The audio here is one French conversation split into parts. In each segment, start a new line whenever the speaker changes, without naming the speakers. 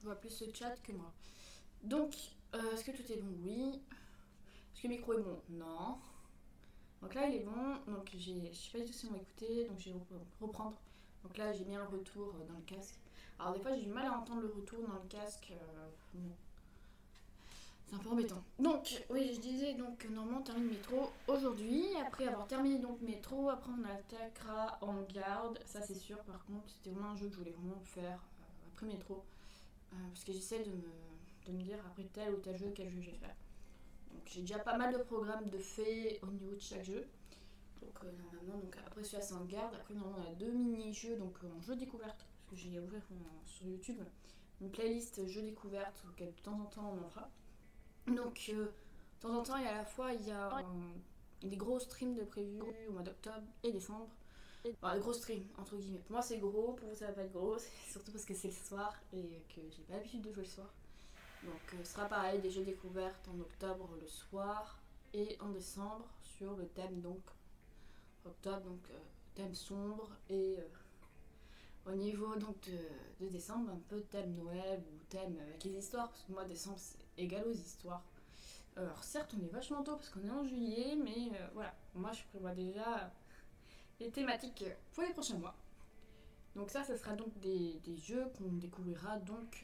voit plus le chat que moi. Donc, est-ce que tout est bon? Oui. Est-ce que le micro est bon? Non. Donc là, il est bon. Donc, je sais pas du tout si on m'a écouté. Donc, je vais reprendre. Donc là, j'ai mis un retour dans le casque. Alors, des fois, j'ai du mal à entendre le retour dans le casque. Bon, c'est un peu embêtant. Donc, oui, je disais, donc, normalement, on termine métro aujourd'hui. Après avoir terminé donc métro, après, on attaquera en garde. Ça, c'est sûr. Par contre, c'était vraiment un jeu que je voulais vraiment faire après métro. Parce que j'essaie de me dire après tel ou tel jeu, quel jeu je vais faire. Donc j'ai déjà pas mal de programmes de faits au niveau de chaque jeu. Donc normalement, donc, après celui-là c'est en garde. Après normalement on a deux mini-jeux donc en jeu découverte. Parce que j'ai ouvert sur YouTube une playlist jeux découverte auquel de temps en temps on en fera. Donc de temps en temps et à la fois il y a des gros streams de prévus au mois d'octobre et décembre. Enfin, gros stream, entre guillemets. Pour moi, c'est gros, pour vous, ça va pas être gros, surtout parce que c'est le soir et que j'ai pas l'habitude de jouer le soir. Donc, ce sera pareil, des jeux découvertes en octobre le soir et en décembre sur le thème, donc, octobre, donc, thème sombre et au niveau donc de décembre, un peu thème Noël ou thème avec les histoires, parce que moi, décembre, c'est égal aux histoires. Alors, certes, on est vachement tôt parce qu'on est en juillet, mais voilà, moi, je prévois déjà les thématiques pour les prochains mois. Donc ça sera donc des jeux qu'on découvrira donc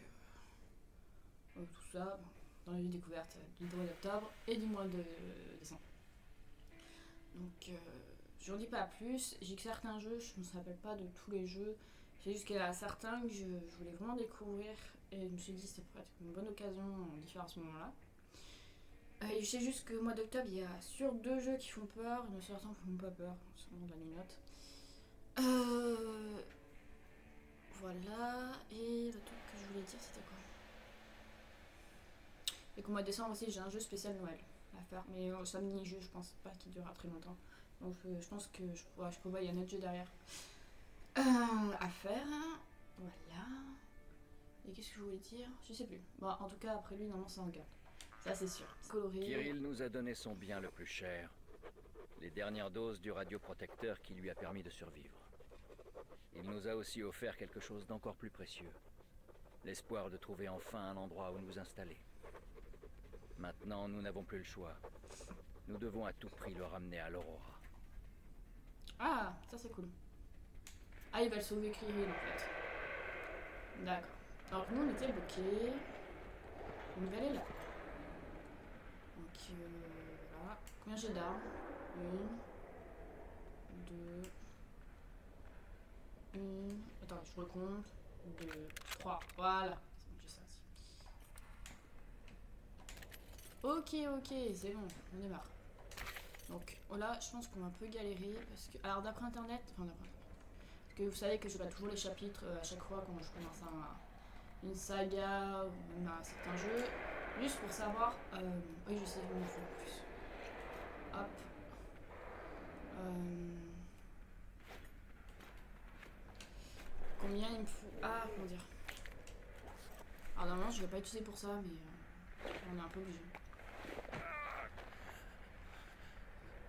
tout ça dans les jeux découvertes du mois d'octobre et du mois de décembre. Donc je n'en dis pas plus. J'ai que certains jeux, je ne me rappelle pas de tous les jeux. J'ai juste qu'il y en a certains que je voulais vraiment découvrir et je me suis dit c'était peut-être une bonne occasion d'y faire à ce moment-là. Et je sais juste que au mois d'octobre, il y a sur deux jeux qui font peur, il y en a certains qui font pas peur, c'est vraiment de la minote. Voilà, et le truc que je voulais dire c'était quoi? Et qu'au mois de décembre aussi j'ai un jeu spécial Noël à faire, mais c'est un mini-jeu, je pense pas qu'il durera très longtemps. Donc je pense que je prévois, il y a un autre jeu derrière à faire. Voilà. Et qu'est-ce que je voulais dire? Je sais plus. Bon, en tout cas, après lui, normalement, c'est en garde. Ça, c'est sûr. Coloré.
Kirill nous a donné son bien le plus cher. Les dernières doses du radioprotecteur qui lui a permis de survivre. Il nous a aussi offert quelque chose d'encore plus précieux. L'espoir de trouver enfin un endroit où nous installer. Maintenant, nous n'avons plus le choix. Nous devons à tout prix le ramener à l'Aurora.
Ah, ça c'est cool. Ah, il va le sauver Kirill en fait. D'accord. Alors nous on était bloqués. On devait aller là. Donc voilà. Combien j'ai d'armes? Une. Deux. Une. Attends, je recompte. Deux. Trois. Voilà. C'est bon, j'ai ça aussi. Ok, c'est bon. On démarre. Donc là, je pense qu'on va un peu galérer parce que. Alors d'après internet. Enfin d'après. Parce que vous savez que je bats toujours les chapitres à chaque fois quand je commence une saga ou même un certain jeu. Juste pour savoir. Oui, je sais, il me faut plus. Hop. Combien il me faut. Ah, comment dire. Alors normalement, je vais pas utiliser pour ça, mais on est un peu obligé.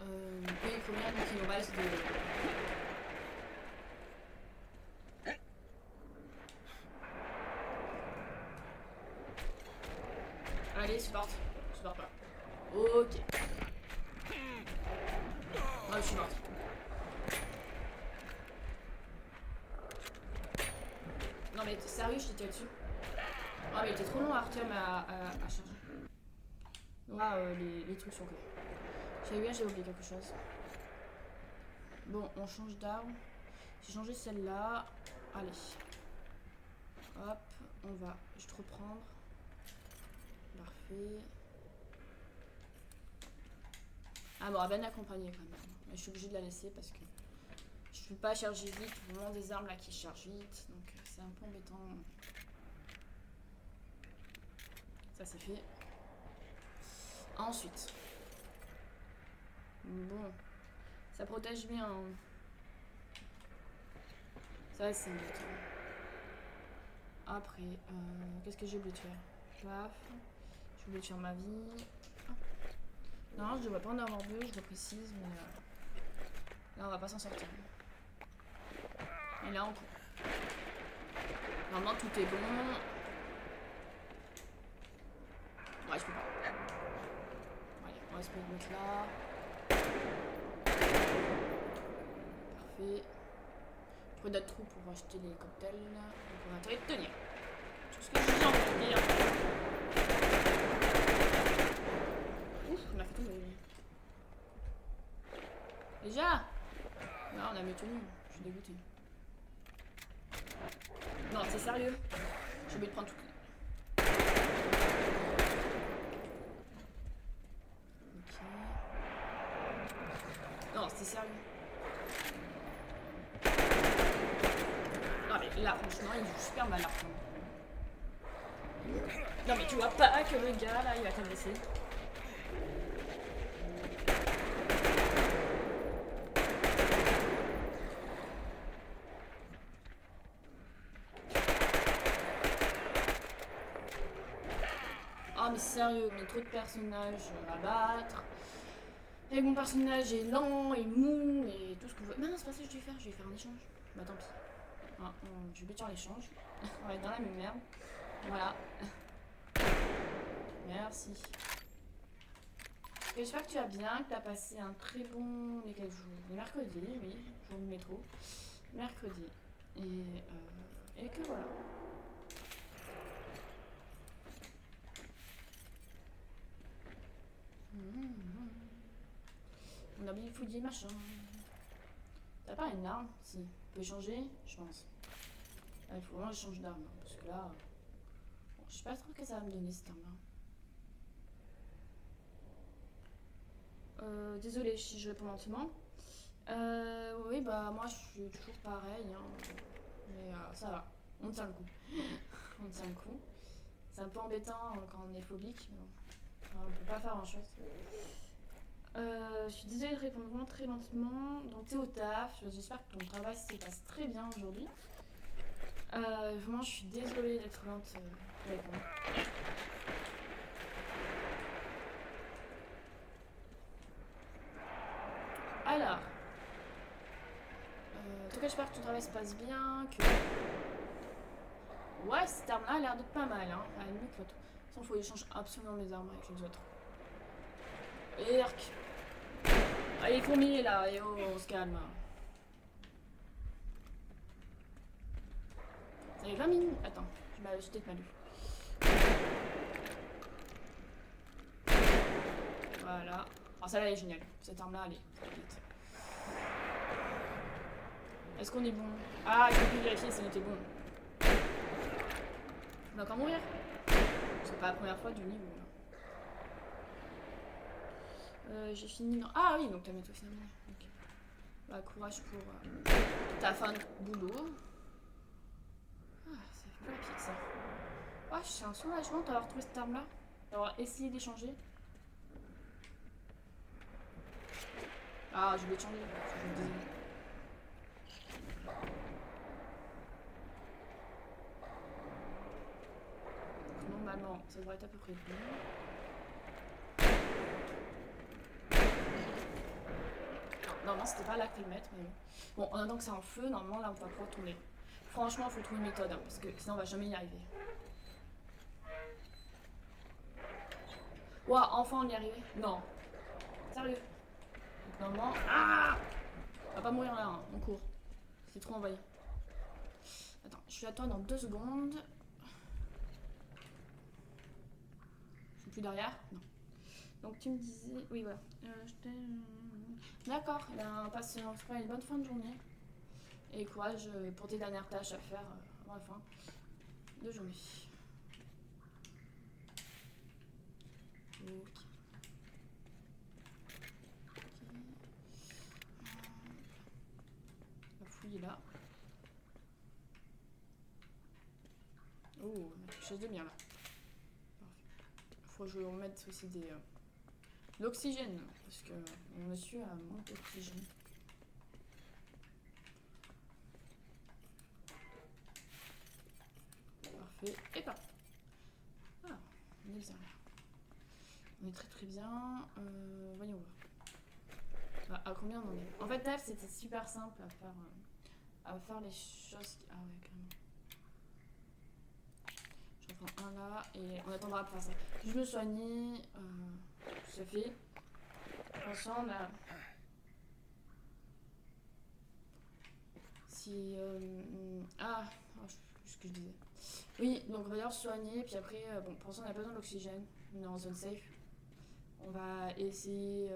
Oui, combien donc il nous reste de. Allez, c'est parti. C'est parti. Ok. Ouais, je suis parti. Non mais sérieux, je t'étais dessus. Ah mais il était trop long Artyom à charger. Ah, les trucs sont cool. J'avais bien, j'ai oublié quelque chose. Bon, on change d'arme. J'ai changé celle-là. Allez. Hop, on va juste reprendre. Parfait. Ah bon, bien accompagnée quand même. Mais je suis obligée de la laisser parce que je peux pas charger vite. Vraiment des armes là qui chargent vite. Donc c'est un peu embêtant. Ça c'est fait. Ensuite. Bon. Ça protège bien. Hein. Ça c'est embêtant. Après, qu'est-ce que j'ai oublié de faire? Paf. J'ai oublié de faire ma vie. Non, je devrais pas en avoir deux, je le précise, mais là on va pas s'en sortir. Et là on peut. Normalement tout est bon. je peux pas. Allez, on va se mettre là. Parfait. Trouver d'autres trous pour acheter les cocktails. Donc on va tenter de tenir. Tout ce que j'ai envie de dire. Ouf, on a fait tomber. Déjà. Non, on a mieux tenu. Je suis dégoûtée. Non, c'est sérieux. J'ai oublié de prendre toutes les... Ok. Non, c'est sérieux. Non mais là, franchement, il joue super mal l'argent. Non mais tu vois pas que le gars, là, il va t'agresser. Ah mais sérieux, mais trop de personnages à battre. Et mon personnage est lent et mou et tout ce que vous voulez. Non, c'est pas ça que je vais faire un échange. Bah tant pis. Ah, je vais sur l'échange. On va être dans la même merde. Voilà. Merci. J'espère que tu vas bien, que tu as passé un très bon... Les quels jours? Les mercredis, oui, jour du métro. Mercredi. Et que voilà. On a bien fouillé machin. T'as pas une arme? Si. Tu peux changer? Je pense. Il faut vraiment que je change d'arme. Parce que là... Bon, je sais pas trop ce que ça va me donner cette arme-là. Désolée si je réponds lentement. Oui, bah moi je suis toujours pareil. Hein. Mais ça va. On tient le coup. On tient le coup. C'est un peu embêtant quand on est phobique. Mais bon. Enfin, on peut pas faire grand chose. Je suis désolée de répondre vraiment très lentement. Donc t'es au taf. J'espère que ton travail se passe très bien aujourd'hui. Vraiment je suis désolée d'être lente pour répondre. Alors, en tout cas, j'espère que ton travail se passe bien, que... Ouais, cette arme-là a l'air d'être pas mal, hein. Elle est mieux que l'autre. De toute façon, faut que j'échange absolument mes armes avec les autres. Erk. Allez, fourmis, là, et oh, on se calme. Ça fait 20 minutes. Attends, j'ai peut-être mal lu. Voilà. Alors, celle-là, elle est géniale. Cette arme-là, elle est vite. Est-ce qu'on est bon? Ah, j'ai pu vérifier si on était bon. On va encore mourir. C'est pas la première fois du niveau. J'ai fini. Non. Ah oui, donc t'as bientôt fini. Okay. Bah, courage pour ta fin de boulot. Ah, c'est plus rapide ça. Ah, c'est un soulagement d'avoir trouvé cette arme là. D'avoir essayé d'échanger. Ah, je vais changer. Je me disais. Normalement, ça devrait être à peu près bon. Non, c'était pas là qu'il le mettre. Mais... Bon, en attendant que c'est en feu, normalement là on va pouvoir tourner. Franchement, il faut trouver une méthode, hein, parce que sinon on va jamais y arriver. Ouah, enfin on y est arrivé. Non. Sérieux. Donc, normalement... Ah, on va pas mourir là, hein. On court. C'est trop envahi. Attends, je suis à toi dans 2 secondes. Je suis plus derrière? Non. Donc tu me disais... Oui, voilà. D'accord, ben, passe une bonne fin de journée. Et courage pour tes dernières tâches à faire avant la fin de journée. Ok. On va fouiller là. Oh, on a quelque chose de bien là. Faut que je remette aussi des... l'oxygène, parce que mon monsieur a manque d'oxygène. Parfait, et pas. Ah, on est bien là. On est très très bien. Voyons voir. Ah, à combien on en est? En fait, là, c'était super simple à faire les choses. Ah ouais, carrément. Je reprends un Voilà, et on attendra pour ça. Je me soigne, ça fait. Ensemble, là. Si. Ce que je disais. Oui, donc on va d'abord se soigner, puis après, bon, pour l'instant on n'a pas besoin d'oxygène, on est en zone safe. On va essayer.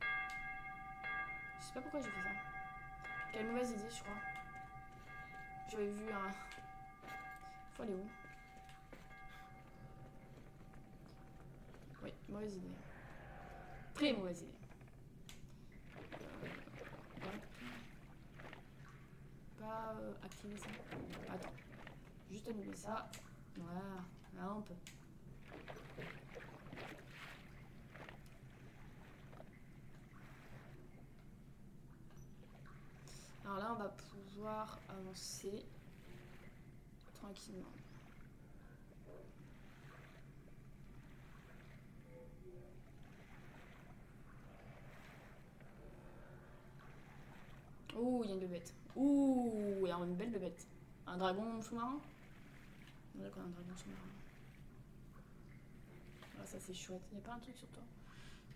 Je sais pas pourquoi j'ai fait ça. Quelle mauvaise idée, je crois. J'avais vu un. Faut aller où? Oui, mauvaise idée. Très mauvaise idée. Pas activer ça. Attends. Juste annuler ça. Voilà. Là on peut. Alors là on va pouvoir avancer tranquillement. Ouh, il y a une bébête. Ouh, il y a une belle bébête. Un dragon sous-marin. On dirait qu'on a un dragon sous-marin. Ah, ça c'est chouette. Il n'y a pas un truc sur toi?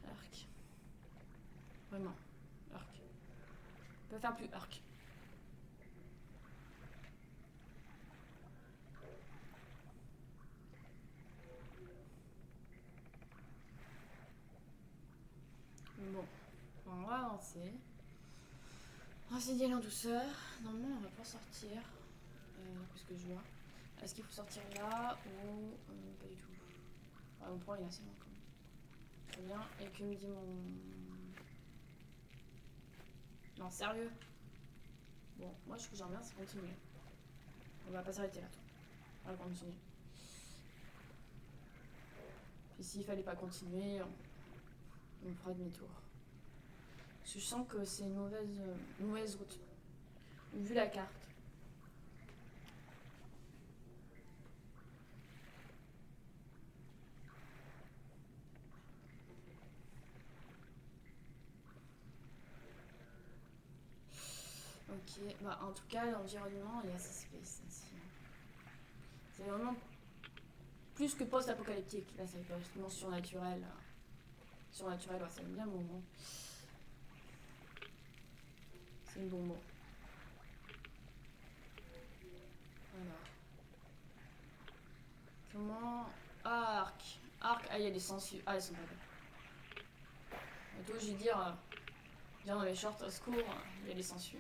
Arc. Vraiment. Arc. On peut faire plus arc. Bon. On va avancer. On va essayer d'y aller en douceur. Normalement, on va pas sortir. Qu'est-ce que je vois? Est-ce qu'il faut sortir là ou pas du tout? Mon point il est assez loin quand même. Très bien. Et que me dit mon. Non, sérieux? Bon, moi ce que j'aime bien c'est continuer. On va pas s'arrêter là. On va continuer. Puis s'il fallait pas continuer, on fera demi-tour. Parce que je sens que c'est une mauvaise route. Vu la carte. Ok, bah en tout cas l'environnement il est assez space ici. C'est vraiment plus que post-apocalyptique. Là c'est pas justement surnaturel. Surnaturel, ouais, ça aime bien le moment. C'est un bon mot. Voilà. Comment. Arc. Arc, ah il y a des sangsues. Ah elles sont pas belles. Bientôt je vais dire dans les shorts au secours, il y a des sangsues.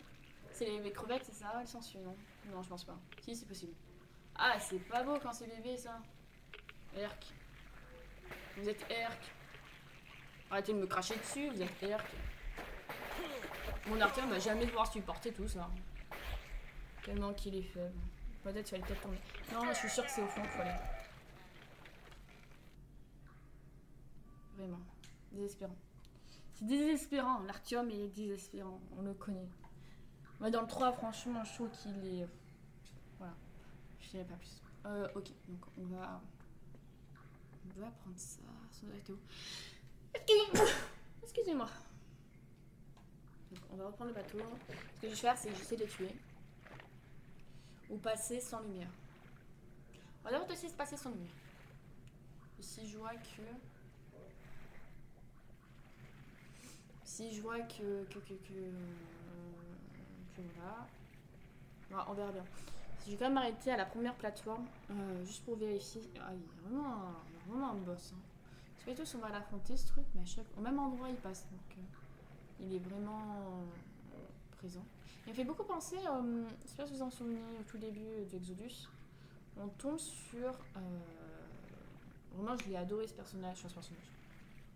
C'est les crevettes, c'est ça, les sangsues, non? Non, je pense pas. Si, c'est possible. Ah, c'est pas beau quand c'est bébé, ça. Erk. Vous êtes Erk. Arrêtez de me cracher dessus, vous êtes Erk. Mon artien va jamais pouvoir supporter tout ça. Tellement qu'il est faible. Peut-être qu'il fallait peut-être tomber. Non, je suis sûre que c'est au fond qu'il faut aller. Vraiment. Désespérant. C'est désespérant. L'artium est désespérant. On le connaît. Mais dans le 3, franchement, je trouve qu'il est. Voilà. Je dirais pas plus. Ok, donc on va prendre ça. Ça doit être où? Excusez-moi. Donc on va reprendre le bateau. Ce que je vais faire, c'est que j'essaie de les tuer. Ou passer sans lumière. On va d'abord essayer de passer sans lumière. Si je vois que. Voilà. Ouais, on verra bien. Je vais quand même m'arrêter à la première plateforme, juste pour vérifier. Ah, il y a vraiment un boss. Hein. Je sais pas tout si on va l'affronter ce truc, mais au même endroit il passe. Donc il est vraiment présent. Il me fait beaucoup penser, je sais pas si vous en souvenez, au tout début d'Exodus. On tombe sur. Vraiment, je l'ai adoré ce personnage.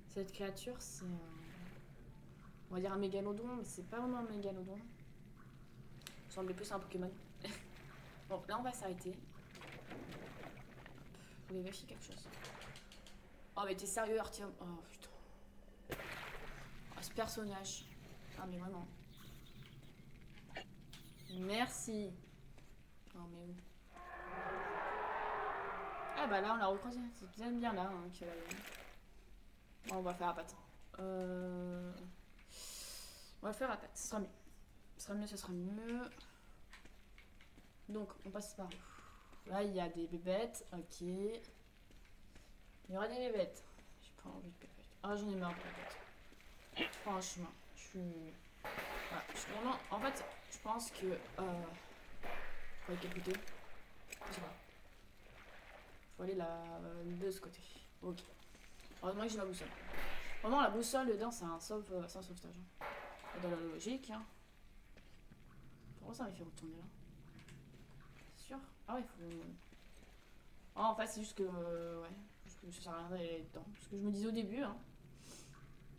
Cette créature, c'est. On va dire un mégalodon, mais c'est pas vraiment un mégalodon. Il semblait plus à un Pokémon. Bon, là on va s'arrêter. Faut vérifier quelque chose. Oh, mais t'es sérieux, Artyom? Oh putain. Oh, ce personnage. Ah, mais vraiment. Merci. Non, mais où? Ah, bah là on l'a recroisé. C'est bien là hein, qu'il y a la... Bon, on va faire à patte. On va faire à patte. Ce sera mieux. Ce sera mieux. Donc, on passe par où? Là, il y a des bébêtes. Ok. Il y aura des bébêtes. J'ai pas envie de bébêtes. Ah, j'en ai marre de bébêtes. Franchement, je suis... Voilà, je suis vraiment... En fait, je pense que... faut aller quel côté? Je sais pas. Faut aller là... de ce côté. Ok. Heureusement que j'ai ma boussole. Vraiment, la boussole, dedans, c'est un sauvetage. Hein. Dans la logique, hein. Pourquoi ça m'a fait retourner là? C'est sûr? Ah ouais, il faut... Ah, en fait, c'est juste que... ouais. Parce que ça sert à rien d'aller dedans. Parce que je me disais au début, hein.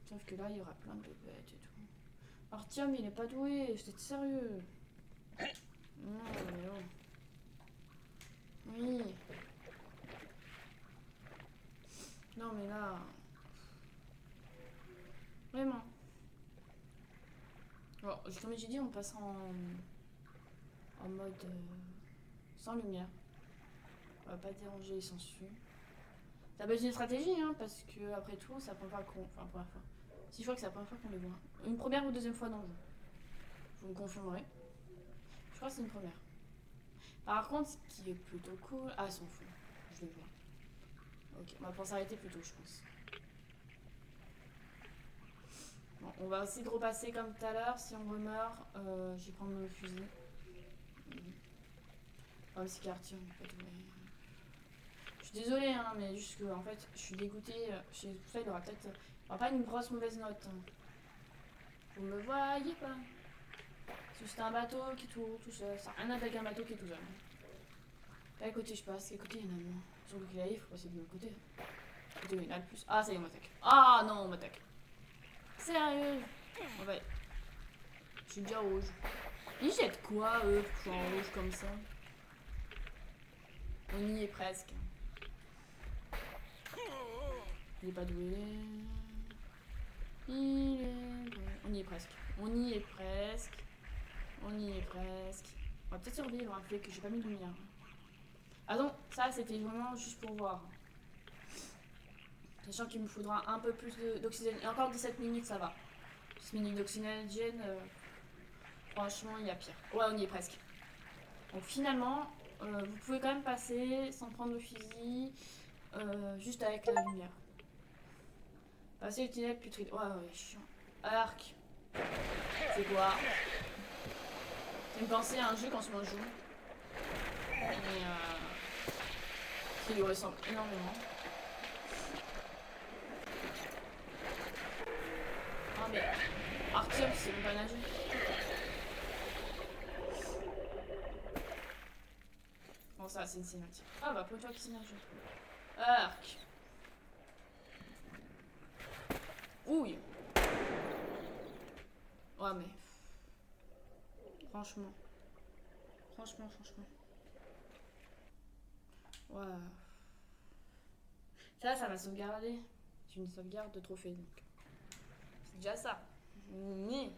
Sauf que là, il y aura plein de bébêtes et tout. Artyom, il est pas doué. J'étais sérieux. Non, mais oh. Oui. Non, mais là... Vraiment. Bon, comme j'ai dit, on passe en mode sans lumière. On va pas déranger les sangsues. Ça peut être une stratégie, hein, parce que après tout, c'est la première fois qu'on... Enfin, première fois. Si je crois que c'est la première fois qu'on les voit. Une première ou deuxième fois dans le jeu. Je vous me confirmerez. Je crois que c'est une première. Par contre, ce qui est plutôt cool... Ah, ils s'en fout. Je vais voir. Ok, on va pouvoir s'arrêter plus tôt, je pense. Bon, on va essayer de repasser comme tout à l'heure. Si on remeurt, je vais prendre le fusil. Comme si Artyom n'est pas doué. Je suis désolée, hein, mais juste que en fait, je suis dégoûtée. Chez tout ça, il aura peut-être. Il aura pas une grosse mauvaise note. Hein. Vous me voyez pas. C'est juste un bateau qui tourne tout seul. Ça n'a rien avec un bateau qui est tout seul. Quel côté je passe? Quel côté il y en a moins? Surtout qu'il il faut passer de l'autre côté. Côté où il y en a le plus. Ah, ça y est, on m'attaque. Ah non, on m'attaque. Sérieux? On va. Je suis déjà rouge. Ils jettent quoi, eux, pour que je sois en rouge comme ça? On y est presque. Il est pas doué. Il est doué. On y est presque. On y est presque. On y est presque. On va peut-être survivre, hein, fait que j'ai pas mis de lumière. Ah non, ça c'était vraiment juste pour voir. Sachant qu'il me faudra un peu plus d'oxygène. Et encore 17 minutes, ça va. 10 minutes d'oxygène, franchement, il y a pire. Ouais, on y est presque. Donc finalement, vous pouvez quand même passer sans prendre le fusil, juste avec la lumière. Passer le tunnel putride. Ouais, ouais, chiant. Arc. C'est quoi? Ça me pensait à un jeu quand je joue. Et qui lui ressemble énormément. Ah mais Artyom, c'est même pas nager. Bon ça c'est une cinématique. Ah bah pour une fois qu'il s'est nagé. Arc. Ouille. Ouais mais... Franchement. Franchement. Ouais. Ça m'a sauvegardé. C'est une sauvegarde de trophée donc. C'est déjà ça. Mais...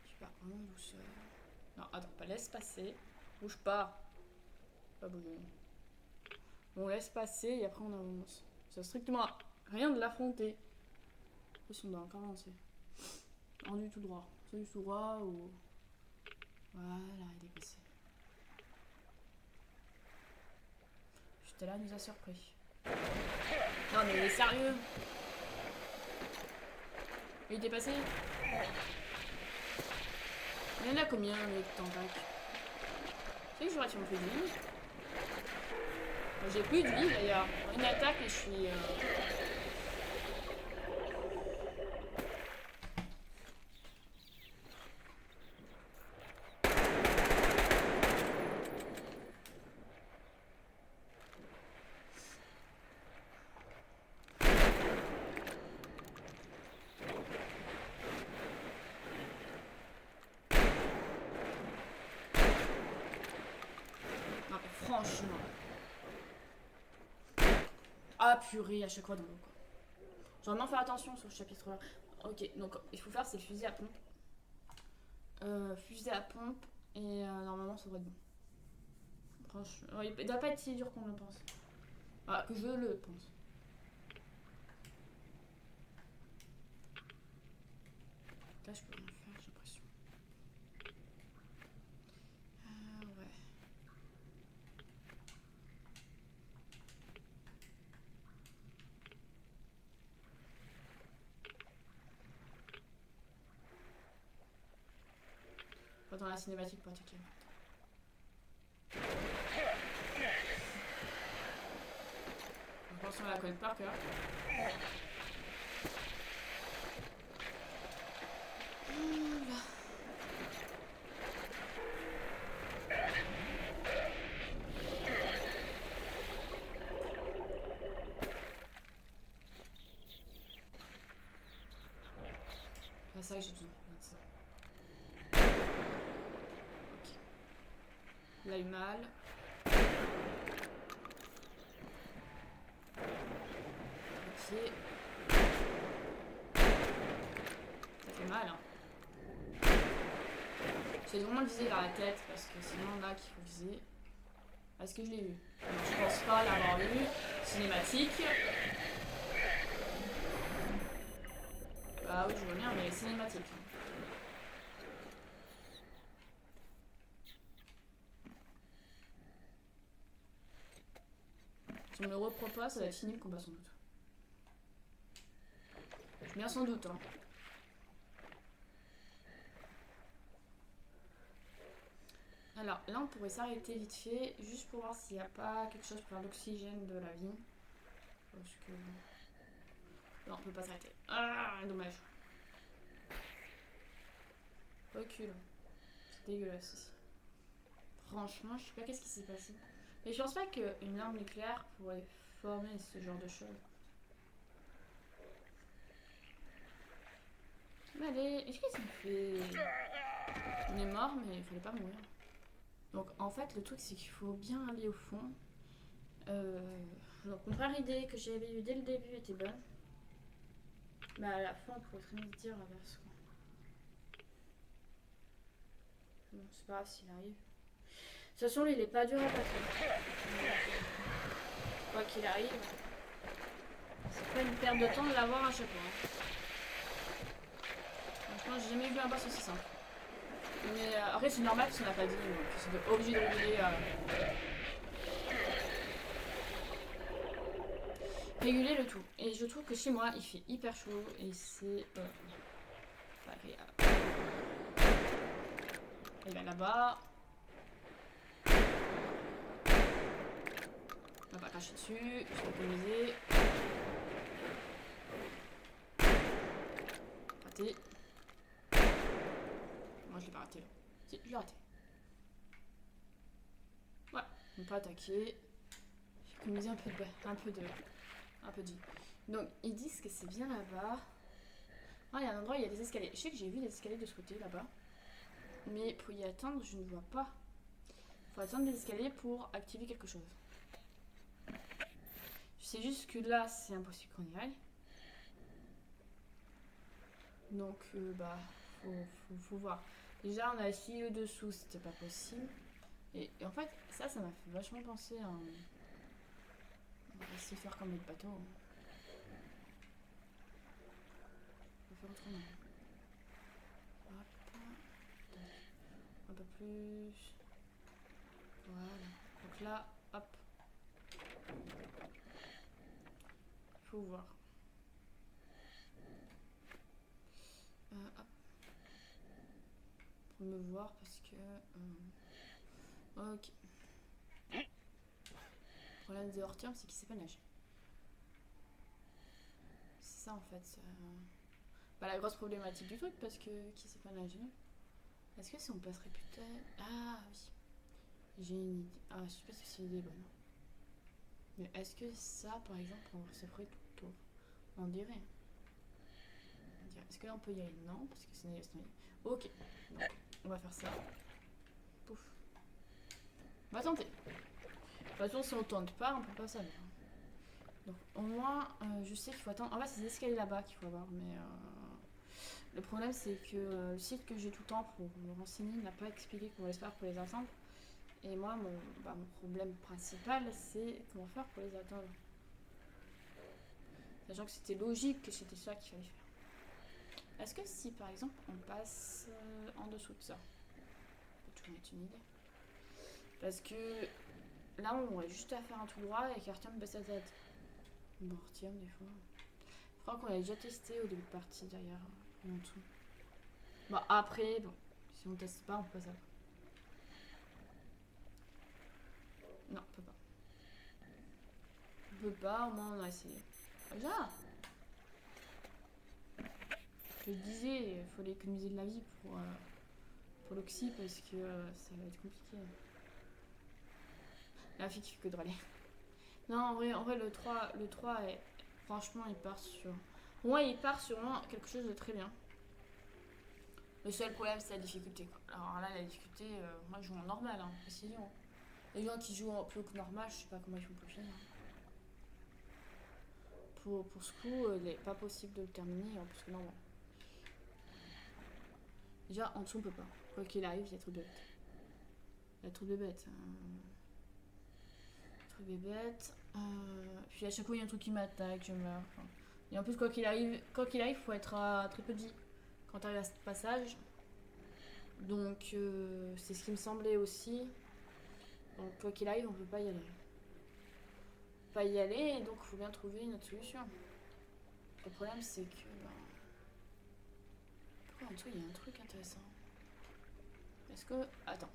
Je pars vraiment douceur. Non, attends, pas laisse passer. Bouge pas. Pas bouger. On laisse passer et après on avance. Ça a strictement rien de l'affronter. En plus on doit encore avancer. Rendu tout droit. C'est du tout droit ou... Voilà, il est passé. J'étais là, il nous a surpris. Non mais il est sérieux. Il était passé. Il y en a combien les tentacles? Tu sais que j'aurais si on fait de vie. J'ai plus de vie d'ailleurs. Une attaque et je suis... Non mais franchement. Ah purée, à chaque fois dans l'eau quoi. Je dois vraiment faire attention sur ce chapitre là. Ok, donc il faut faire c'est le fusil à pompe. Fusil à pompe et normalement ça devrait être bon. Franchement, il doit pas être si dur qu'on le pense. Ah, que je le pense. Là je peux rien faire, j'ai l'impression. Ouais. Faut attendre la cinématique pour attaquer. Attention à la connaître par cœur. C'est ça que j'ai dit. Ok. Il a eu mal. Ok. Ça fait mal, hein. J'ai vraiment visé vers la tête parce que sinon là qu'il faut viser. Est-ce que je l'ai eu? Je pense pas l'avoir eu. Cinématique. Bah oui, je vois bien, mais cinématique. Si on me le repropose, ça va être fini le combat sans doute. Bien sans doute, hein. Alors là on pourrait s'arrêter vite fait, juste pour voir s'il n'y a pas quelque chose pour faire l'oxygène de la vie. Parce que... Non, on peut pas s'arrêter. Ah, dommage. Recule. C'est dégueulasse ici. Franchement, je sais pas qu'est-ce qui s'est passé. Mais je pense pas qu'une arme nucléaire pourrait former ce genre de choses. Mais allez, est-ce que ça me fait... On est mort, mais il fallait pas mourir. Donc en fait, le truc c'est qu'il faut bien aller au fond. Donc mon première idée que j'avais eue dès le début était bonne. Mais à la fin, on pourrait très bien se dire l'inverse. Bon, c'est pas grave s'il arrive. De toute façon, lui, il est pas dur à passer. Quoi qu'il arrive, c'est pas une perte de temps de l'avoir à chaque fois. Franchement, j'ai jamais vu un boss aussi simple. Mais après, c'est normal parce qu'on n'a pas dit, donc c'est obligé de réguler le tout. Et je trouve que chez moi, il fait hyper chaud et c'est pas agréable. Et bien là-bas, on va pas cracher dessus, je vais économiser. Raté. Moi je l'ai pas raté là. Si, je l'ai raté. Ouais, on peut attaquer. J'ai économisé un peu de vie. Donc ils disent que c'est bien là-bas. Ah, il y a un endroit où il y a des escaliers. Je sais que j'ai vu des escaliers de ce côté là-bas. Mais pour y atteindre, je ne vois pas. Il faut atteindre des escaliers pour activer quelque chose. Je sais juste que là, c'est impossible qu'on y aille. Donc, bah, faut voir. Déjà, on a essayé dessous, c'était pas possible. Et en fait, ça m'a fait vachement penser à... On va essayer de faire comme le bateau. On va faire autrement. Hop. Un peu plus. Voilà. Donc là, hop. Faut voir. Hop. Pour me voir parce que... Ok. Le problème de Hortium, c'est qu'il sait pas nager. C'est ça en fait. Bah, la grosse problématique du truc parce que qui sait pas nager. Est-ce que si on passerait peut-être... Ah oui. J'ai une idée. Ah, je sais pas si c'est une idée bonne. Mais est-ce que ça, par exemple, on se ferait tout autour? On dirait. Est-ce que là on peut y aller? Non, parce que c'est... Ok. Donc, on va faire ça. Pouf. On va tenter. De toute façon, si on tente pas, on peut pas savoir. Donc, au moins, je sais qu'il faut attendre. En fait, c'est des escaliers là-bas qu'il faut avoir, mais... Le problème, c'est que le site que j'ai tout le temps pour me renseigner n'a pas expliqué comment les faire pour les atteindre. Et moi, mon problème principal, c'est comment faire pour les atteindre. Sachant que c'était logique que c'était ça qu'il fallait faire. Est-ce que si, par exemple, on passe en dessous de ça, ça peut toujours être une idée. Parce que là, on aurait juste à faire un tout droit et qu'Artyom baisse sa tête. Bon, Artyom, des fois. Je crois qu'on l'a déjà testé au début de partie, d'ailleurs. En dessous. Bon, après, bon, Si on teste pas, on peut pas savoir. Non, on peut pas. On peut pas, au moins on a essayé. Déjà. Je le disais, il faut économiser de la vie pour l'oxy parce que ça va être compliqué. La fille qui fait que de râler. Non, en vrai le 3 est, franchement, il part sur... Ouais, il part sur quelque chose de très bien. Le seul problème, c'est la difficulté, quoi. Alors là, la difficulté, moi je joue en normal, hein, précision. Les gens qui jouent en plus que normal, je sais pas comment ils font pour le finir. Pour ce coup, il n'est pas possible de le terminer en plus que normal. Déjà, en dessous, on peut pas. Quoi qu'il arrive, il y a trop de bêtes. Il y a trop de bêtes. Trop de bêtes. Puis à chaque fois, il y a un truc qui m'attaque, je meurs. Enfin, et en plus, quoi qu'il arrive, faut être à très peu de vie quand tu arrives à ce passage. Donc, c'est ce qui me semblait aussi. Donc, quoi qu'il arrive, on peut pas y aller. Pas y aller, et donc il faut bien trouver une autre solution. Le problème, c'est que... pourquoi en dessous, il y a un truc intéressant? Est-ce que... Attends.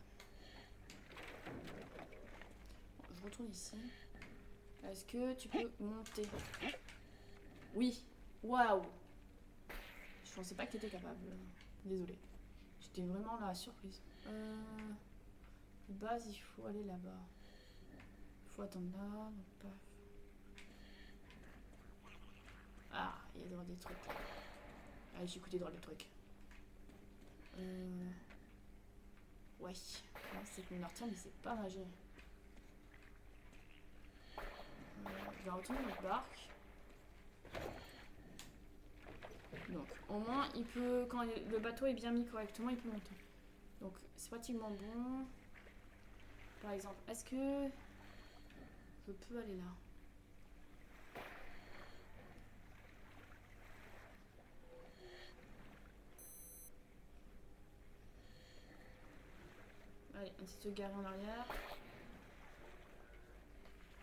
Bon, je retourne ici. Est-ce que tu peux monter? Oui. Waouh. Je pensais pas que tu étais capable. Désolée. J'étais vraiment là, surprise. De base, il faut aller là-bas. Il faut attendre là. Donc, paf. Ah, il y a des trucs. Ah, j'ai écouté drôle de trucs. Ouais. C'est que mon artien, mais c'est pas nager. Je vais retourner dans le parc. Donc, au moins, il peut, quand le bateau est bien mis correctement, il peut monter. Donc, c'est pratiquement bon. Par exemple, est-ce que je peux aller là? Allez, on essaie de se garer en arrière.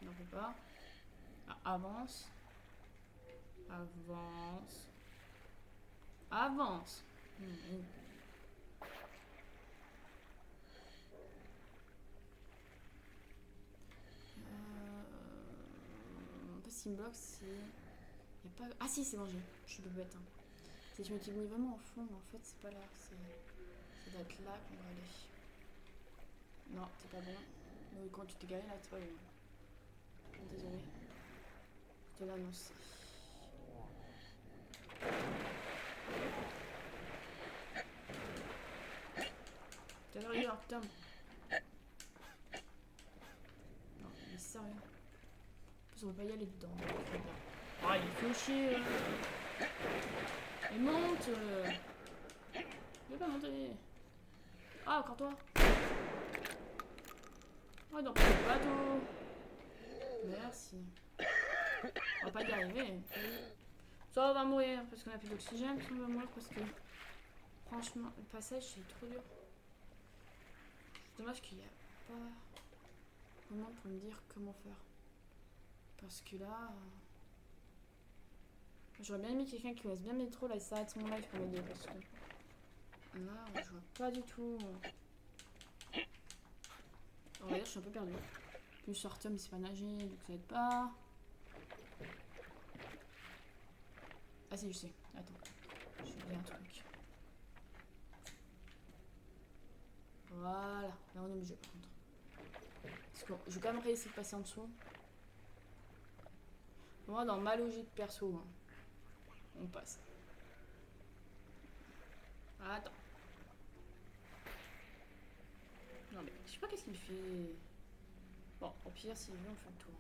Non, on peut pas. Ah, avance. Avance. Avance. En fait, il me bloque, c'est... Y a pas... Ah si, c'est bon, je suis bête. Hein. Si je m'étais mis vraiment au fond, mais en fait, c'est pas là. Ça doit être là qu'on va aller. Non, c'est pas bon. Mais quand tu t'es garé là, c'est pas bon. Désolé. Je te l'annonce. T'es sérieux, putain. Non, mais sérieux. En plus, on va pas y aller dedans. Ah, il fait chier. Il monte. Il veut pas monter. Ah, encore toi. Oh, dans le bateau. Merci. On va pas y arriver. Soit on va mourir parce qu'on a plus d'oxygène, soit on va mourir parce que... Franchement, le passage, c'est trop dur. C'est dommage qu'il n'y a pas... Comment pour me dire comment faire. Parce que là... J'aurais bien aimé quelqu'un qui laisse bien mes trop là et s'arrête mon live pour m'aider parce que... Là, je vois pas du tout... On va dire, je suis un peu perdue. Plus sortir, mais c'est pas nager, donc ça aide pas. Ah si, je sais. Attends. Je vais dire un truc. Voilà. Là, on est obligé par contre. Parce que je vais quand même réessayer de passer en dessous. Moi, dans ma logique perso, hein, on passe. Attends. Non mais, je sais pas qu'est-ce qu'il fait. Bon, au pire, s'il veut, on fait le tour.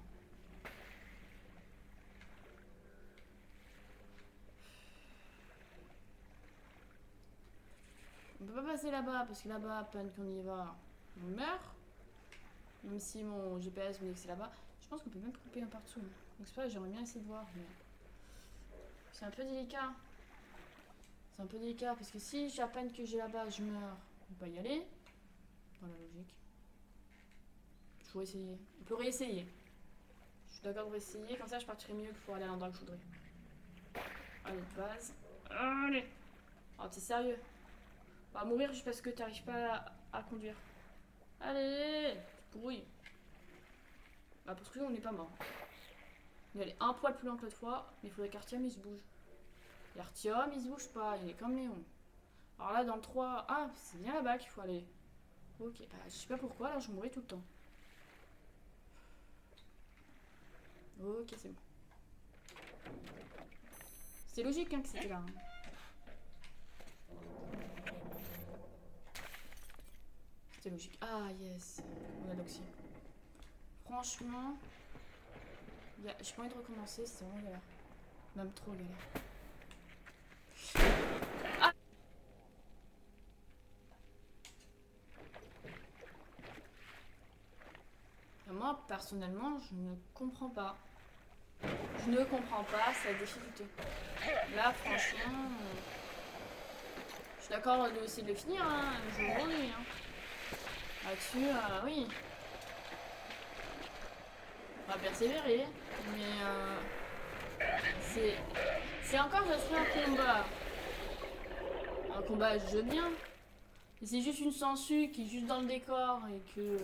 On peut pas passer là-bas, parce que là-bas, à peine qu'on y va, on meurt. Même si mon GPS me dit que c'est là-bas. Je pense qu'on peut même couper un partout. Donc c'est pas, j'aimerais bien essayer de voir, mais... C'est un peu délicat. C'est un peu délicat, parce que si j'ai à peine que j'ai là-bas, je meurs, on peut pas y aller. Dans la logique. Je pourrais essayer. On peut réessayer. Je suis d'accord pour essayer, comme ça je partirai mieux pour aller à l'endroit que je voudrais. Allez, base. Allez. Oh, t'es sérieux? On va mourir juste parce que t'arrives pas à conduire. Allez, pourri. Bah parce que là on n'est pas mort. Il est allé un poil plus loin que l'autre fois, mais il faudrait qu'Artyom il se bouge. Et Artyom il se bouge pas, il est comme Léon. Alors là dans le 3, ah c'est bien là-bas qu'il faut aller. Ok, bah je sais pas pourquoi là je mourais tout le temps. Ok c'est bon. C'est logique hein, que c'était là. Hein. C'était logique. Ah yes, on a l'oxy. Franchement, j'ai pas envie de recommencer, c'est vraiment galère. Même trop galère. Ah moi, personnellement, je ne comprends pas. Je ne comprends pas sa difficulté. Là, franchement, je suis d'accord d'essayer de le finir, hein. Je m'ennuie, hein. Là-dessus, oui. On va persévérer, mais c'est encore, je suis un combat. Un combat, je veux bien. Mais c'est juste une sangsue qui est juste dans le décor et que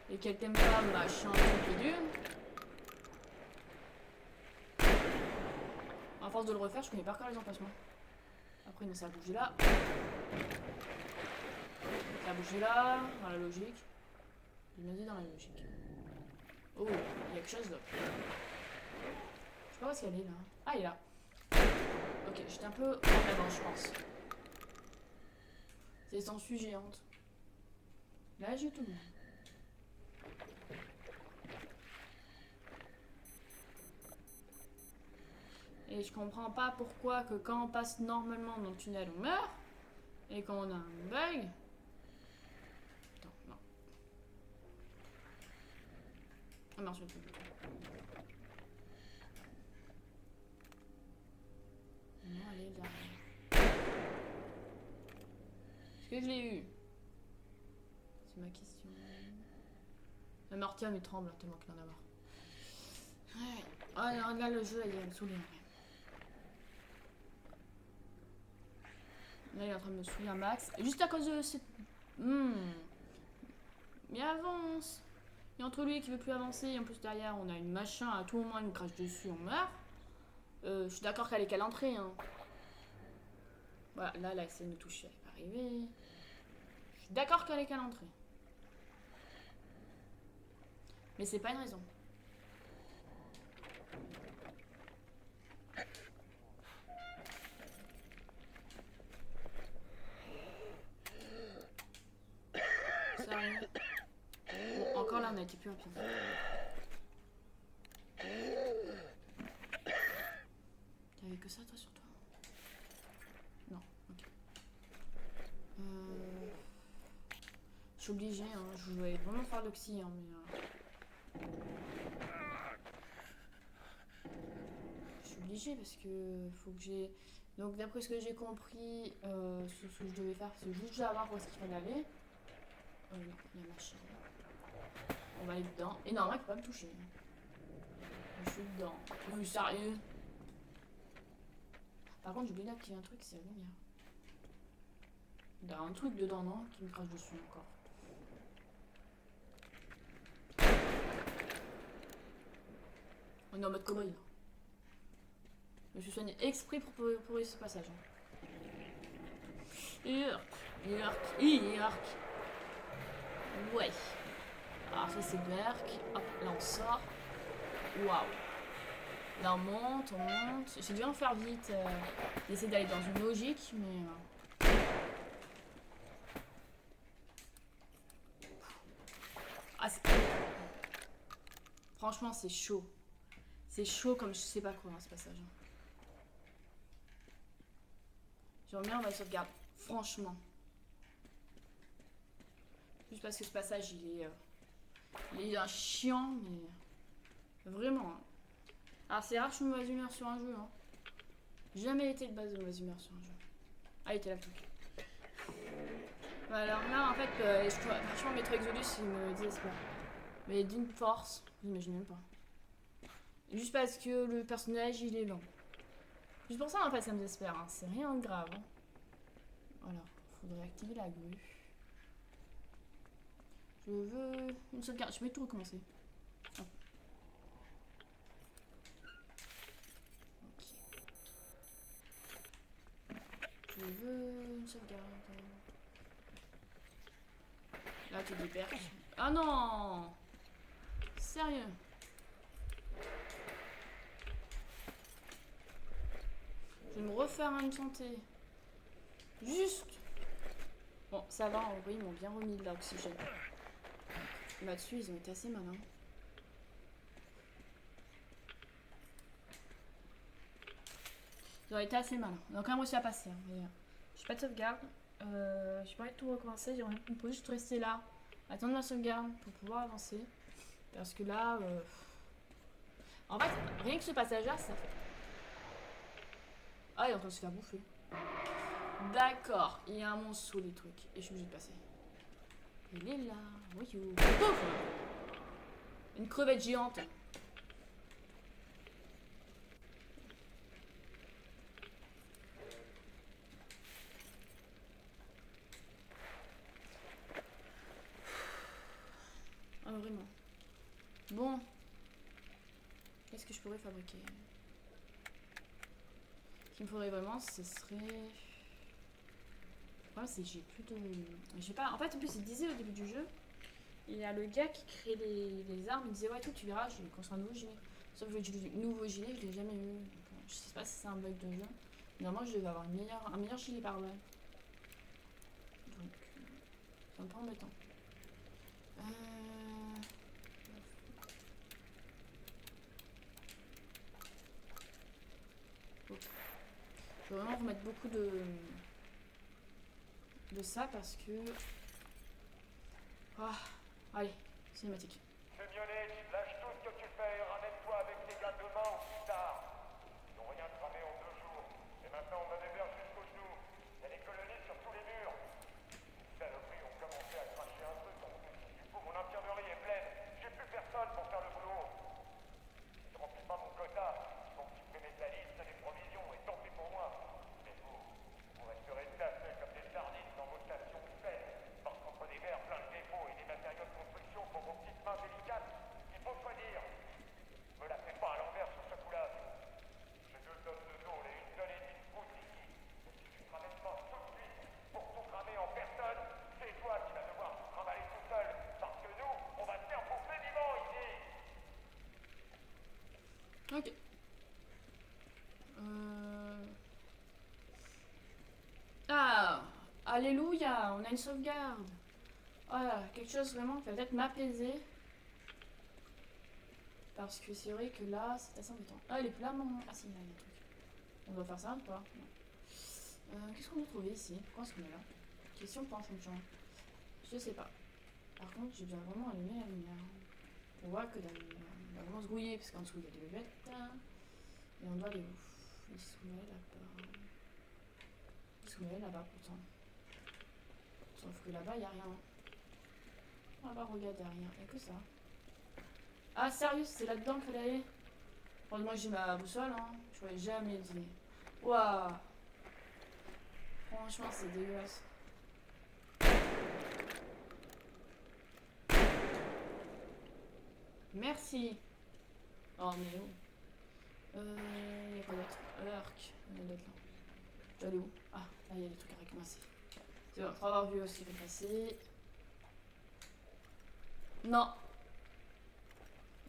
et qu'elle t'aime pas, machin, truc et dur. À force de le refaire, je connais par cœur les emplacements. Après, non, ça a bougé là. Ça a bougé là, dans la logique. Il m'a dit dans la logique. Oh, il y a quelque chose là. Je sais pas où est-ce qu'elle est là. Ah, il est là. Ok, j'étais un peu en avant, je pense. C'est sangsues géante. Là, j'ai tout le monde. Et je comprends pas pourquoi que quand on passe normalement dans le tunnel, on meurt. Et quand on a un bug... Attends, non. Ah non, je vais plus. Non, elle est là. Est-ce que je l'ai eu? C'est ma question. Le Artyom il tremble tellement qu'il en a marre. Ouais. Ah, regarde le jeu, il va me saouler en vrai. Là, il est en train de me saouler un max. Juste à cause de cette... Mais avance. Et entre lui qui veut plus avancer, et en plus derrière, on a une machin, à tout moment, il nous crache dessus, on meurt. Je suis d'accord qu'elle est qu'à l'entrée. Hein. Voilà, là, elle a essayé de nous toucher, elle est pas arrivée. Je suis d'accord qu'elle est qu'à l'entrée. Mais c'est pas une raison. Sérieux. Bon, encore là, on a été plus rapide. T'avais que ça, toi, sur toi? Non, ok. Je suis obligée, hein. Je voulais vraiment faire l'oxy, hein, mais... Je suis obligée parce que faut que j'ai... Donc d'après ce que j'ai compris, ce que je devais faire, c'est juste savoir où est-ce qu'il fallait aller. Non, il y a machin. On va aller dedans. Et non, il faut pas me toucher. Je suis dedans. Oui, sérieux. Par contre, j'ai oublié d'activer un truc, c'est la lumière. Il y a un truc dedans, non? Qui me crache dessus encore. On est en mode cowboy là. Je me suis soigné exprès pour ce passage. Urk. Ouais. Alors ça c'est Berk. Hop, là on sort. Waouh. Là on monte. J'ai dû en faire vite. J'essaie d'aller dans une logique, mais... Ah, franchement c'est chaud. C'est chaud comme je sais pas quoi dans ce passage. J'aimerais bien on va sauvegarde. Franchement. Juste parce que ce passage il est un chiant, mais vraiment. Hein. Alors c'est rare que je suis de mauvaise humeur sur un jeu. Hein. Jamais été de base de mauvaise humeur sur un jeu. Ah, il était là le truc. Bah, alors là en fait, franchement Metro Exodus il me désespère. Mais d'une force, j'imagine même pas. Juste parce que le personnage il est lent. Juste pour ça en fait ça me désespère. Hein. C'est rien de grave. Hein. Voilà. faudrait activer la grue. Je veux une sauvegarde. Je vais tout recommencer. Hop. Ok. Je veux une sauvegarde. Là, tu des perches. Ah non! Sérieux? Je vais me refaire une santé. Juste. Bon, ça va, en vrai, ils m'ont bien remis de l'oxygène. Là-dessus, ils ont été assez malins. Ils ont été assez malins. Ils ont quand même réussi à passer. Hein, mais, j'ai pas de sauvegarde. J'ai pas envie de tout recommencer. J'aimerais juste rester là. Attendre ma sauvegarde pour pouvoir avancer. Parce que là... En fait, rien que ce passage-là, ça fait... Ah, il est en train de se faire bouffer. D'accord, il y a un monstre sous les trucs. Et je suis obligée de passer. Il est là. Voyou. Pouf! Une crevette géante. Ah, vraiment. Bon. Qu'est-ce que je pourrais fabriquer? Ce qu'il me faudrait vraiment, ce serait... Le problème, c'est que j'ai plus de... J'ai pas... En fait, en plus, il disait au début du jeu, il y a le gars qui crée les armes, il disait, ouais, toi, tu verras, je vais construire un nouveau gilet. Sauf que le nouveau gilet, je l'ai jamais eu. Donc, je sais pas si c'est un bug de jeu. Normalement, je devais avoir un meilleur gilet par balle. Donc, c'est un peu embêtant. Je vais vraiment remettre beaucoup de ça parce que... Ah, allez, cinématique.
Mignonnet, lâche tout ce que tu fais et ramène-toi avec les gars demain ou plus tard. Ils n'ont rien tramé en 2 jours. Et maintenant on a des verres jusqu'aux genoux. Il y a des colonies sur tous les murs. Les saloperies ont commencé à cracher un peu ton truc. Du coup, mon infirmerie est pleine. J'ai plus personne pour faire le boulot. Si je remplis pas mon quota, ils vont supprimer de la liste des provisions et tant pis pour moi. Mais vous resterez tassés comme des sardines dans vos stations faites. Parce qu'entre des verres pleins de défauts et des matériaux de construction pour vos petites mains délicates, il faut choisir. Me la fais pas à l'envers sur ce coup-là. J'ai 2 tonnes de tôle et 1 tonne et demie de poudre liquide. Et si tu te ramènes pas tout de suite pour tout cramer en personne, c'est toi qui vas devoir tout trimballer tout seul. Parce que nous, on va te faire bouffer vivant ici.
Ok. Ah, alléluia, on a une sauvegarde. Voilà, quelque chose vraiment qui va peut-être m'apaiser. Parce que c'est vrai que là, c'est assez embêtant. Ah, il est plus là, mon... Ah si, il y a un truc. On doit faire ça ou pas? Qu'est-ce qu'on a trouvé ici? Pourquoi est-ce qu'on est là? Question pour un fonction. Je sais pas. Par contre, j'ai bien vraiment allumé la lumière. On voit que on va vraiment se grouiller, parce qu'en dessous, il y a des bébêtes. Et on doit aller où? Ils sont là-bas. Ils sont là-bas, pourtant. Sauf que là-bas, il n'y a rien. Là-bas, regarde, il n'y a rien. Il n'y a que ça. Ah, sérieux, c'est là-dedans qu'elle allait? Heureusement que j'ai ma boussole, hein. Je pourrais jamais deviner. Waouh! Franchement, c'est dégueulasse. Merci. Oh, mais où? Il y a quoi d'autre? L'arc. Il y a d'autres là. Je dois aller où? Ah, là, il y a des trucs à recommencer. C'est bon, pour avoir vu ce qui fait passer. Non!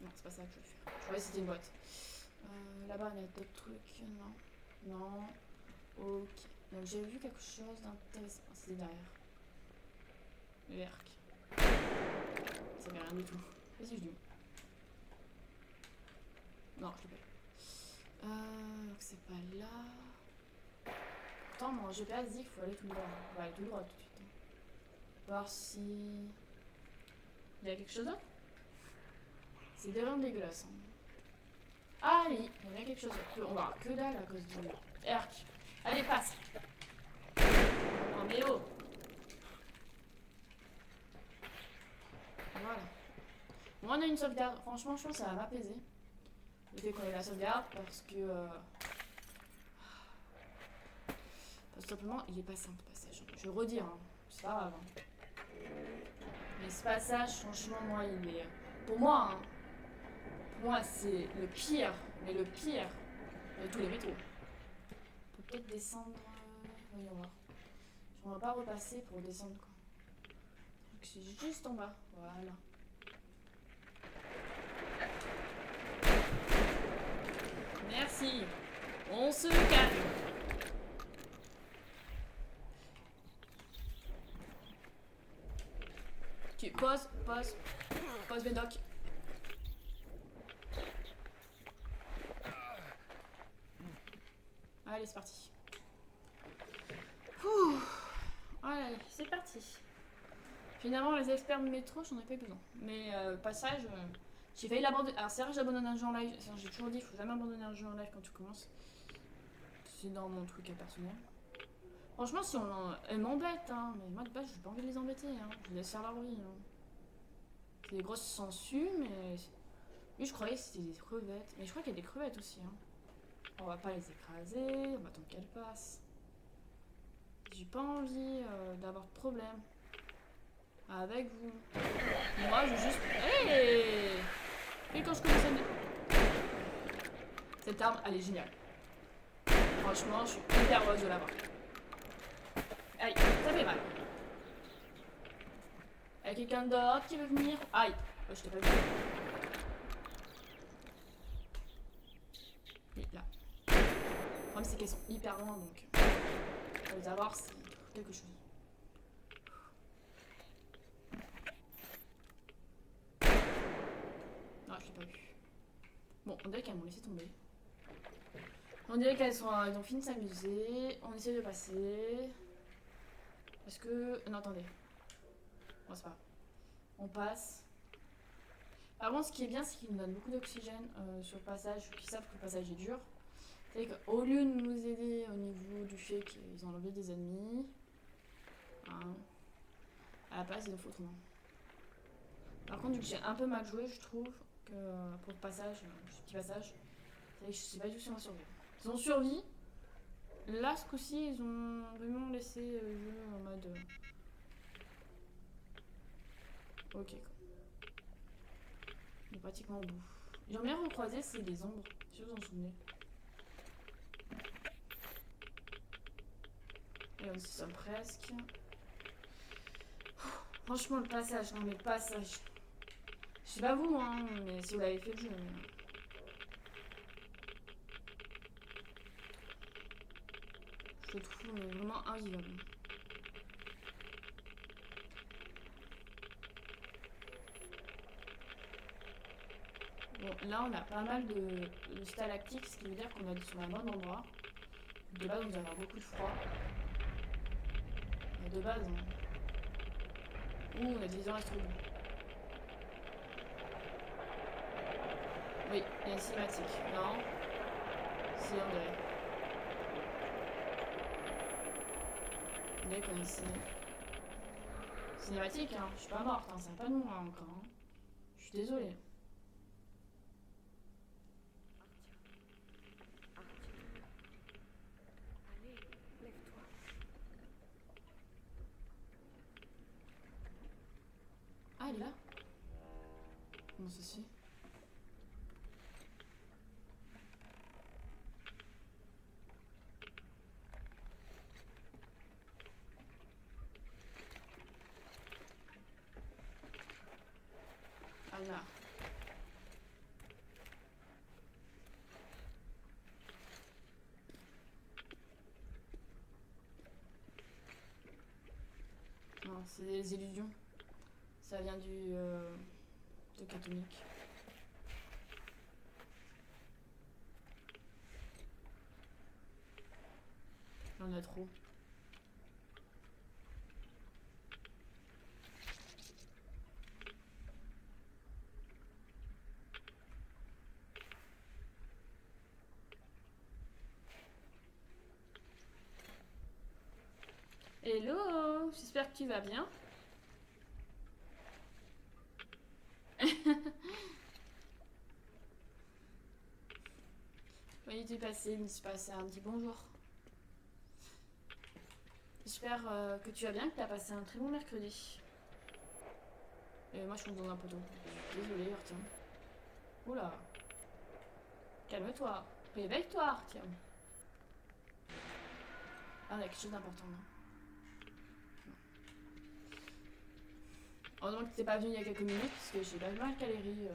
Non, c'est pas ça que je veux faire. Je croyais que c'était une boîte. Là-bas, il y a d'autres trucs. Non. Non. Ok. Donc, j'ai vu quelque chose d'intéressant. C'est derrière. Le arc. Ça fait rien du tout. Qu'est-ce que je dis? Non, je l'ai pas eu. Donc, c'est pas là. Pourtant, mon GPS dit qu'il faut aller tout droit. On va aller tout droit tout de suite. Voir si. Il y a quelque chose d'autre? C'est vraiment dégueulasse. Hein. Ah oui, il y a quelque chose d'autre. On va que dalle à cause du arc. Allez, passe. Oh, mais oh. Voilà. Bon, on a une sauvegarde. Franchement, je pense que ça va m'apaiser. Le fait qu'on ait la sauvegarde parce que. Parce que simplement, il est pas simple le passage. je redis, hein. C'est pas grave. Hein. Mais ce passage, franchement, moi, il est... Pour moi, hein, pour moi, c'est le pire, mais le pire de tous les métros. On peut peut-être descendre... Voyons voir. On va pas repasser pour descendre, quoi. Donc c'est juste en bas. Voilà. Merci. On se calme. Tu pose, Médoc. Allez, c'est parti. Ouh. Allez, c'est parti. Finalement, les experts de métro, j'en ai pas eu besoin. Mais passage, j'ai failli l'abandonner. Alors, c'est vrai que j'abandonne un jeu en live. J'ai toujours dit, il faut jamais abandonner un jeu en live quand tu commences. C'est dans mon truc personnel. Franchement, si elle m'embête, hein. Mais moi, de base, j'ai pas envie de les embêter. Hein. Je les laisse faire leur vie. Hein. C'est des grosses sangsues, mais. Oui, je croyais que c'était des crevettes. Mais je crois qu'il y a des crevettes aussi. Hein. On va pas les écraser. On va attendre qu'elles passent. J'ai pas envie d'avoir de problème avec vous. Moi, je juste. Hey! Et quand je commence à. Cette arme, elle est géniale. Franchement, je suis hyper heureuse de l'avoir. Aïe, ça fait mal. Y'a quelqu'un d'autre qui veut venir? Aïe, oh, je t'ai pas vu. Oui, là. Le problème, c'est qu'elles sont hyper loin, donc. Pour les avoir, c'est quelque chose. Non, je l'ai pas vu. Bon, on dirait qu'elles m'ont laissé tomber. On dirait qu'elles ont fini de s'amuser. On essaie de passer. Parce que... Non, attendez. Bon, c'est pas grave. On passe. Par contre, ce qui est bien, c'est qu'ils nous donnent beaucoup d'oxygène sur le passage. Qu'ils savent que le passage est dur. C'est qu'au lieu de nous aider au niveau du fait qu'ils ont enlevé des ennemis, hein, à la place, il nous faut autrement. Par contre, vu que j'ai un peu mal joué, je trouve que pour le passage, ce petit passage, c'est vrai que je sais pas du tout si on va survivre. Ils ont survécu. Là, ce coup-ci, ils ont vraiment laissé le jeu en mode. Ok, quoi. Il est pratiquement au bout. J'aimerais bien recroiser, c'est les ombres. Si vous en souvenez. Et on y sommes presque. Franchement, le passage, non mais le passage. Je sais pas vous, hein, mais si vous l'avez fait le jeu. Je le trouve mais vraiment invivable. Bon, là on a pas mal de stalactites, ce qui veut dire qu'on est sur un bon endroit. De base, on va avoir beaucoup de froid. Mais de base, on a des visions astronomiques. Oui, il y a une cinématique. Non. Si, on dirait. On dirait qu'on a une cinématique, hein. Je suis pas morte, hein. C'est pas nous, hein, encore. Hein. Je suis désolée. Ah, elle est là? Comment ça se fait? Ah là. Non, c'est des illusions. Ça vient de Catonique. J'en ai trop. Hello, j'espère que tu vas bien. Oui, tu passé, il se passait un petit bonjour. j'espère que tu vas bien, que tu as passé un très bon mercredi. Et moi je suis dans un poteau. Désolée, Artyom. Oula. Calme-toi. Réveille-toi, Artyom. Ah, on a quelque chose d'important, non? Heureusement que t'es pas venu il y a quelques minutes, parce que j'ai pas mal galéré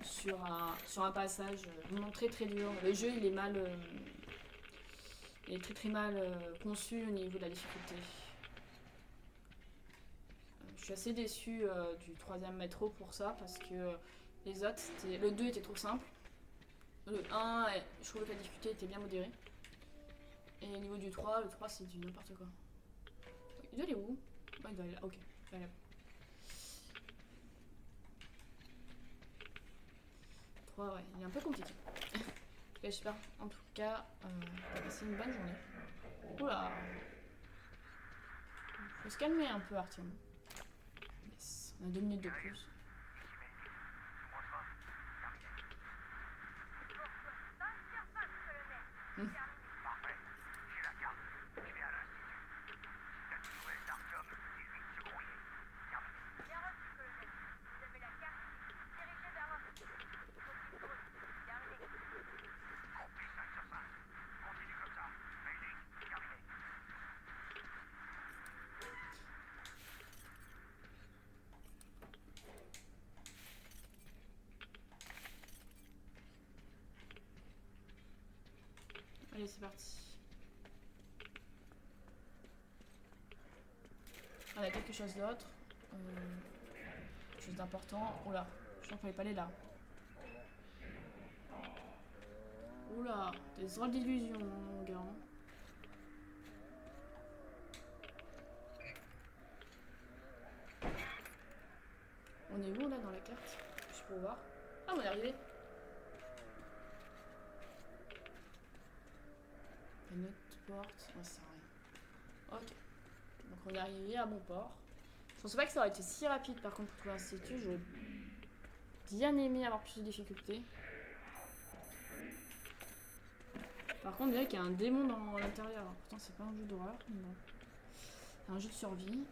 sur un passage vraiment très très dur. Le jeu il est mal. Il est très très mal conçu au niveau de la difficulté. Je suis assez déçue du troisième métro pour ça, parce que les autres, le 2 était trop simple. Le 1, je trouvais que la difficulté était bien modérée. Et au niveau du 3, le 3 c'est du n'importe quoi. Il doit aller où? Oh, il doit aller là, ok. Il doit aller là. 3, ouais, il est un peu compliqué. J'espère en tout cas t'as passé une bonne journée. Oula. Faut se calmer un peu, Artyom. Yes. On a 2 minutes de plus. Allez, c'est parti. On a quelque chose d'autre. Quelque chose d'important. Oula, je crois qu'il fallait pas aller là. Oula, des drôles d'illusions, mon gars. On est où là dans la carte? Je peux voir. Ah, on est arrivé. Une autre porte. Oh, ça sert à rien. Ok. Donc on est arrivé à bon port. Je pensais pas que ça aurait été si rapide par contre pour l'institut. J'aurais bien aimé avoir plus de difficultés. Par contre, on dirait qu'il y a un démon dans l'intérieur. Pourtant, c'est pas un jeu d'horreur. Mais bon. C'est un jeu de survie.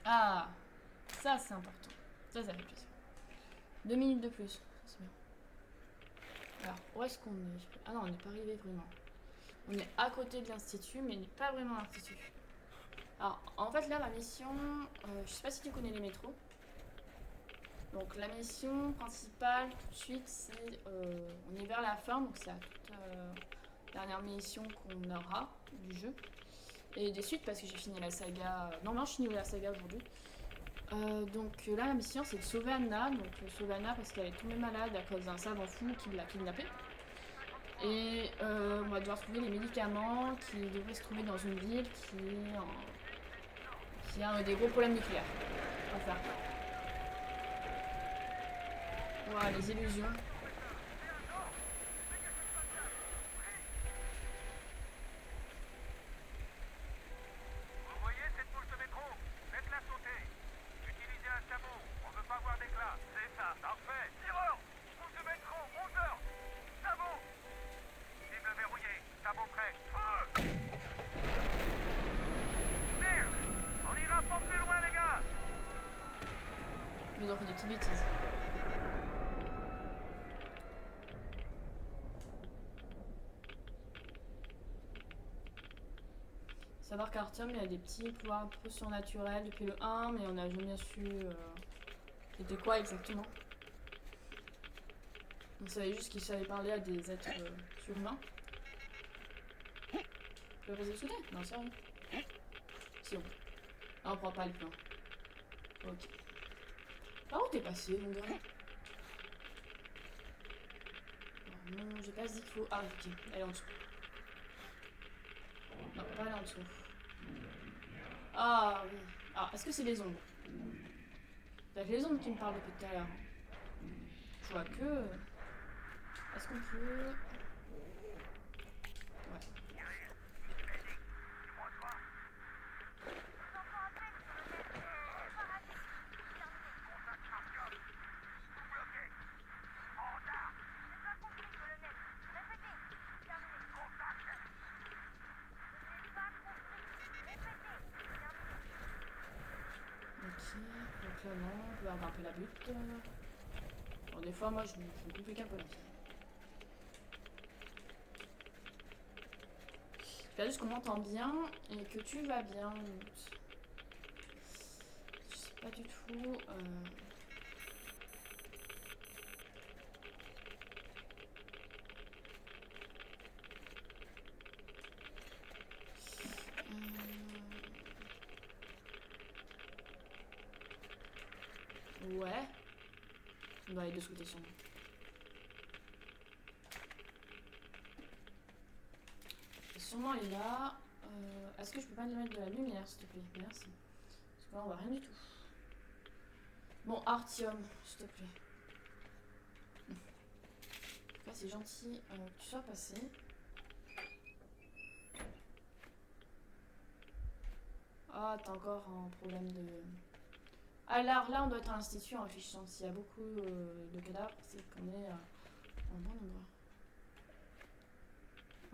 Ah, ça c'est important. Ça fait plaisir. 2 minutes de plus. C'est bien. Alors, où est-ce qu'on est? Ah non, on n'est pas arrivé vraiment. On est à côté de l'institut, mais on n'est pas vraiment à l'institut. Alors, en fait, là, ma mission, je sais pas si tu connais les métros. Donc, la mission principale, tout de suite, c'est. On est vers la fin, donc c'est la toute dernière mission qu'on aura du jeu. Et des suites, parce que j'ai fini la saga. Normalement, je finis la saga aujourd'hui. Donc là, la mission, c'est de sauver Anna. Donc, sauver Anna parce qu'elle est tombée malade à cause d'un savant fou qui l'a kidnappée. Et on va devoir trouver les médicaments qui devraient se trouver dans une ville qui a des gros problèmes nucléaires. On va faire. Voilà, les illusions.
Vous voyez cette boule de métro? Faites-la sauter. Utilisez un sabot. On veut pas voir d'éclat. C'est ça. Parfait. Tireur. Boule de métro. 11 heures. Sabot. Cible verrouillée. Sabot prêt. Feu. Merde. On ira pas plus loin, les gars.
Ils ont fait des petites bêtises. Savoir qu'Artyom il a des petits pouvoirs un peu surnaturels depuis le 1, mais on n'a jamais su c'était quoi exactement. On savait juste qu'il savait parler à des êtres surhumains. Tu veux réseau Non, c'est rien. Si on. Ah, on prend pas le plan. Ok. Par où t'es passé, mon gars? Oh non, j'ai pas dit qu'il faut. Ah, ok, elle est en dessous. Non, pas aller en dessous. Ah oui. Ah, est-ce que c'est les ombres? C'est les ombres qui me parlent depuis tout à l'heure. Je vois que. Est-ce qu'on peut. Ouais. donc là non, on peut avoir un peu la butte. Bon, des fois moi je me complique un peu la vie. J'espère juste qu'on m'entend bien et que tu vas bien. Je sais pas du tout. Ouais. On doit aller de ce côté sûrement. Sûrement il est là. Est-ce que je peux pas lui mettre de la lumière s'il te plaît? Merci. Parce que là on voit rien du tout. Bon, Artyom, s'il te plaît. En tout cas c'est gentil que tu sois passé. Ah, t'as encore un problème de... Alors là, on doit être à l'institut en réfléchissant. S'il y a beaucoup de cadavres, c'est qu'on est en bon endroit.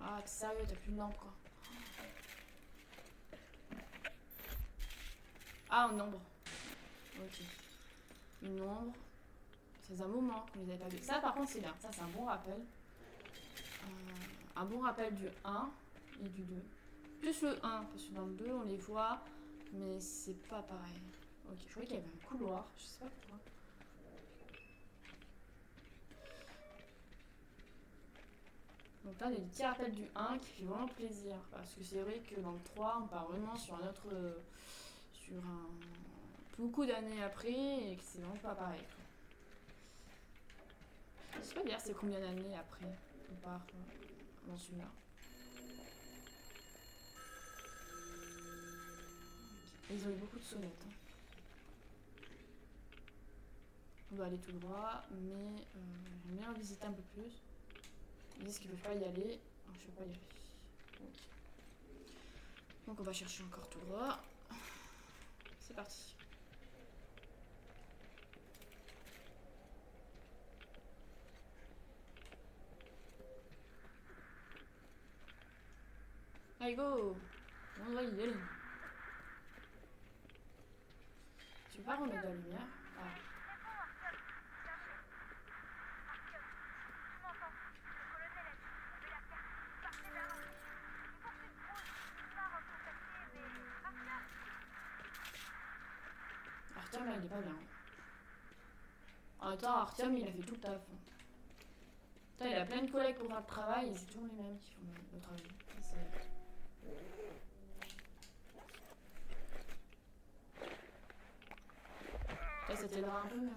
Ah, t'es sérieux, t'as plus de lampe quoi. Ah, une ombre. Ok. Une ombre. Ça faisait un moment qu'on les avait pas vus. Ça, par contre, c'est bien. Ça, c'est un bon rappel. Un bon rappel du 1 et du 2. Plus le 1, parce que dans le 2, on les voit, mais c'est pas pareil. Ok, je croyais qu'il y avait un couloir, je sais pas pourquoi. Donc là, il y a des petits rappels du 1 qui fait vraiment plaisir. Parce que c'est vrai que dans le 3, on part vraiment sur un autre. Sur un. Beaucoup d'années après, et que c'est vraiment pas pareil. Je sais pas d'ailleurs c'est combien d'années après on part dans celui-là. Ils ont eu beaucoup de sonnettes. Hein. On doit aller tout droit, mais j'aime bien visiter un peu plus. Ils disent qu'ils ne peuvent pas y aller. Alors, je ne peux pas y aller. Okay. Donc on va chercher encore tout droit. C'est parti. Allez go! On va y aller. Tu peux pas remettre de la lumière? Ah. Artyom là il est pas bien. En même temps Artyom il a fait tout le taf. Putain, il a plein de collègues pour faire le travail et c'est toujours les mêmes qui font le travail. Là ça t'aidera un peu.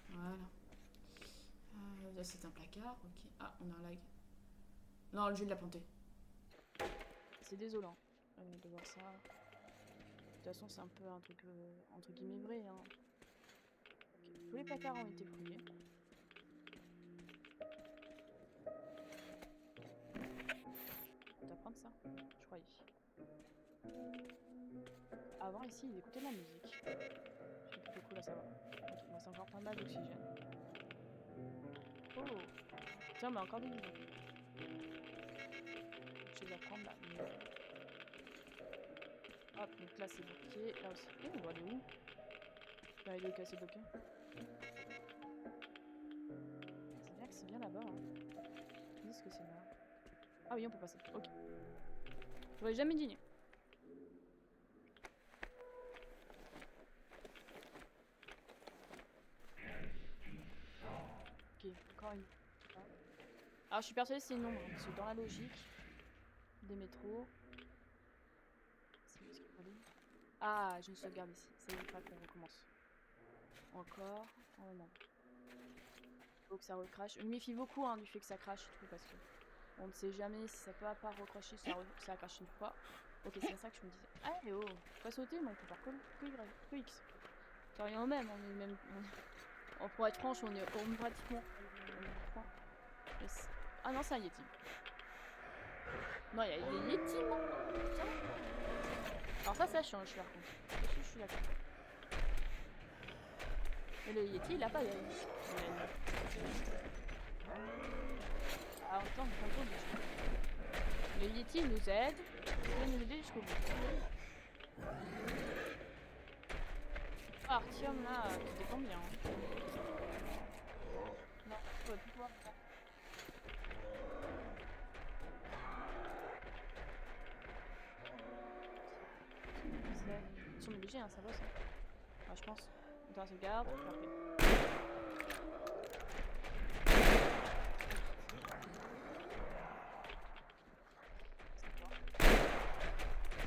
Voilà. Là c'est un placard, ok. Ah on a un lag. Non le jeu de la planté. C'est désolant de voir ça. De toute façon c'est un peu un truc entre guillemets vrai. Hein. Okay. Tous les placards ont été fouillés. T'apprendre ça? Je croyais. Avant ici ils écoutaient de la musique. C'est plutôt cool à savoir. Ok, moi c'est encore pas mal d'oxygène. Oh! Tiens mais encore des vivants. Je vais la prendre là. Mais... hop, donc là c'est bloqué. Là aussi. Oh, on va aller où? Bah il est cassé bloqué. C'est bien que c'est bien là-bas. Hein. Ils disent que c'est là. Ah oui on peut passer. Ok. J'aurais jamais dîné. Ok, encore une. Alors je suis persuadée que c'est une ombre, hein, parce que dans la logique des métros. C'est où est-ce qu'il faut aller? Ah, j'ai une sauvegarde ici. Ça y est, pas qu'on recommence. Encore. Oh non. Faut que ça recrache. Je me méfie beaucoup hein, du fait que ça crache et tout, parce que on ne sait jamais si ça peut pas recracher, ça a craché une fois. Ok, c'est ça que je me disais. Ah, mais oh, faut pas sauter, mais on peut faire que Y, que X. Ça revient au même, on est même. Pour être franche, on est pratiquement. Ah non, c'est un Yeti. Non, il y a des Yetis, non? Alors ça change par contre. Je suis d'accord. Mais le Yeti, il a pas d'aile. Alors attends, on contrôle. Le Yeti il nous aide. Il va nous aider jusqu'au bout.
Artyom là, tu défends bien. Hein. Non, tu vas plus pouvoir le faire. Ils sont obligés, hein, ça bosse. Hein. Enfin, je pense. Attends, la sauvegarde, parfait.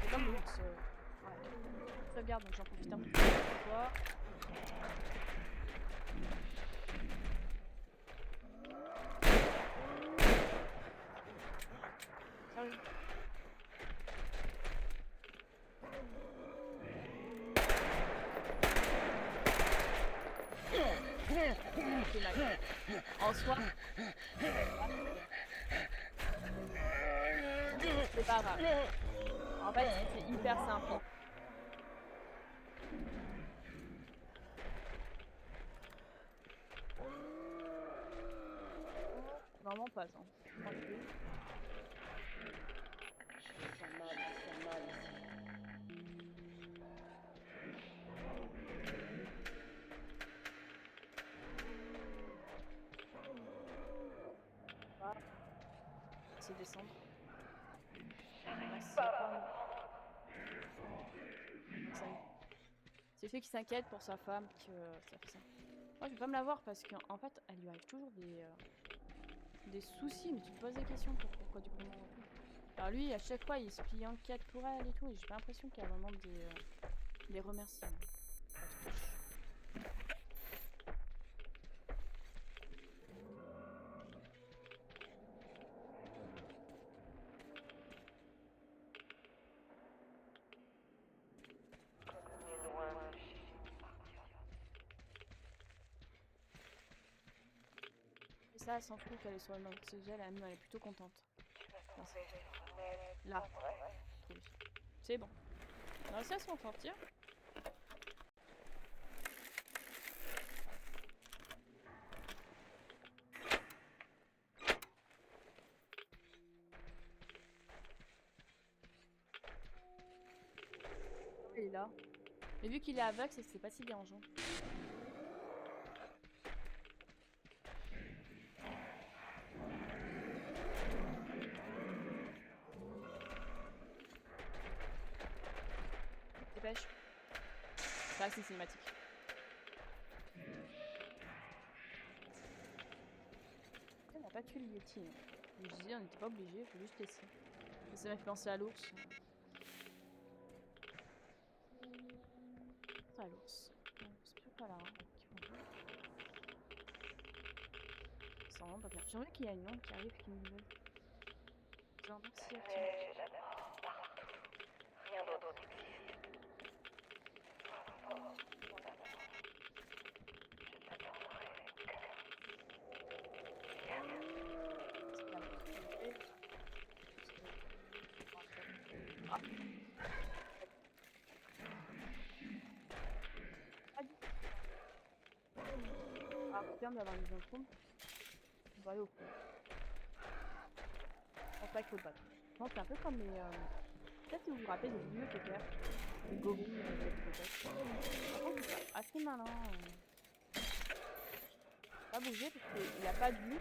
C'est comme le luxe. Ouais. Sauvegarde, donc j'en profite un peu pour toi. Sérieux. C'est là. En soi, c'est pas grave. En fait, c'est hyper simple. Vraiment pas, hein. Tranquille.
Ça mal ici.
Voilà. C'est descendre. Maximum. C'est le fait qu'il s'inquiète pour sa femme que ça fait ça. Moi, je vais pas me la voir parce qu'en fait, elle lui arrive toujours des soucis, mais tu te poses des questions pourquoi du coup. Alors lui, à chaque fois, il se plie en quête pour elle et tout, et j'ai pas l'impression qu'il y a vraiment des remerciements. Et ça, elle s'en fout qu'elle est sur le même sujet, elle est plutôt contente. Là. C'est bon. On a réussi à s'en sortir. Il est là. Mais vu qu'il est aveugle, c'est pas si dérangeant. Dépêche. Ça, c'est cinématique. On n'a pas tué le Yeti. Hein. Je me disais, on n'était pas obligé, il faut juste laisser. Ça m'a fait penser à l'ours. À l'ours. C'est toujours pas là. Hein. C'est vraiment pas bien. J'ai envie qu'il y ait une langue qui arrive qui nous veut. Genre, merci à toi.
Rien d'autre n'existe.
Ah, c'est bien d'avoir une vision de fond. On va aller au fond. Je pense pas qu'il faut le battre. Non, c'est un peu comme les. Peut-être si vous vous rappelez des bibliothécaires. Les gorilles, les bibliothèques. Par contre, c'est assez malin. Pas bouger parce qu'il a pas de vue.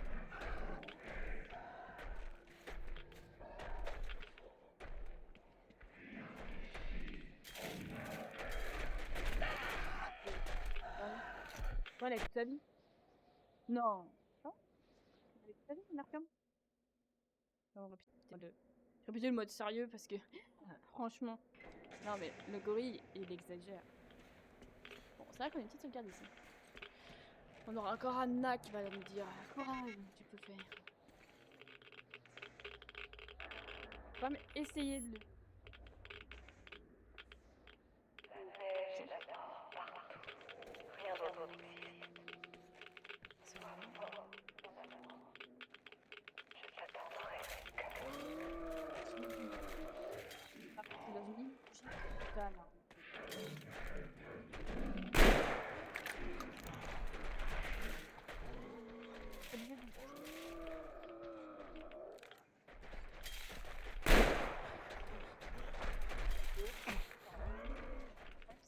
Voilà, toute sa vie. Non. Non. Avec toute sa vie, Narcom. Non, répétez le mode sérieux parce que, franchement. Non, mais le gorille, il exagère. Bon, c'est vrai qu'on a une petite sauvegarde ici. On aura encore Anna qui va nous dire courage, tu peux faire. Faut quand même essayer de le.
Rien d'autre n'existe.
C'est dans une ligne totale.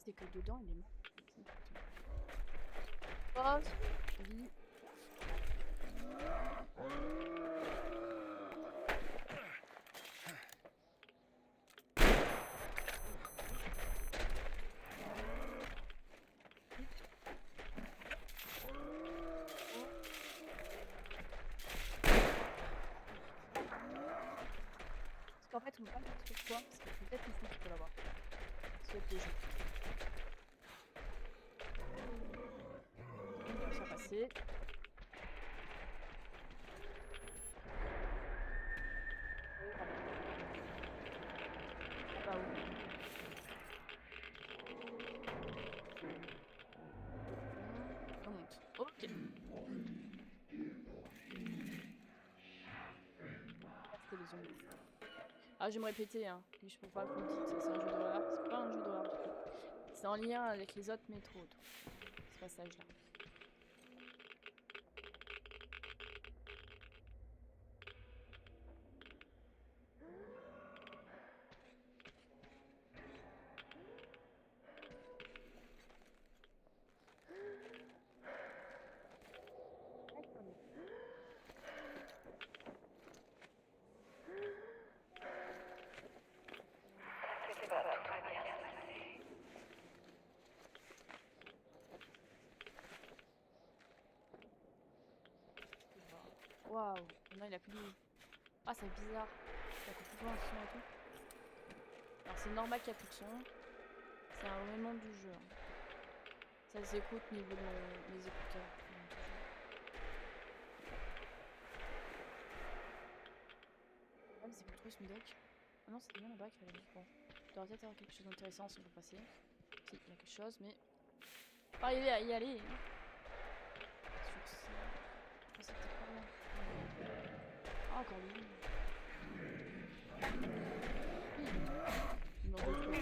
C'est que dedans il est mort. Pause. Vie. Parce qu'en fait, on peut pas le faire sur toi, parce que peut-être ici tu peux l'avoir. C'est le jeu. On va faire passer. Ah bah oui. On monte. Ok. Ah, c'était les zombies. Ah, je vais me répéter, hein. Mais je peux pas vous dire que c'est un jeu d'horreur. C'est pas un jeu d'horreur du tout. C'est en lien avec les autres métros. Ce passage-là.
T'inquiète pas, tout va bien se passer.
Waouh. Non, il a plus de... Ah, c'est bizarre. Ça coupe tout le son et tout. Alors, c'est normal qu'il n'y a plus de son. C'est un élément du jeu. Hein. Ça s'écoute au niveau de mes écouteurs. Ah, mais c'est pour trouver ce doc. Ah non, c'est bien là-bas qu'il fallait dire. Bon, il doit peut-être avoir quelque chose d'intéressant si on peut passer. Si, il y a quelque chose, mais. Pas arriver à y aller. Hein. Sur ça. Oh, c'est peut-être pas bien. Ah, encore lui. Il m'en veut trop.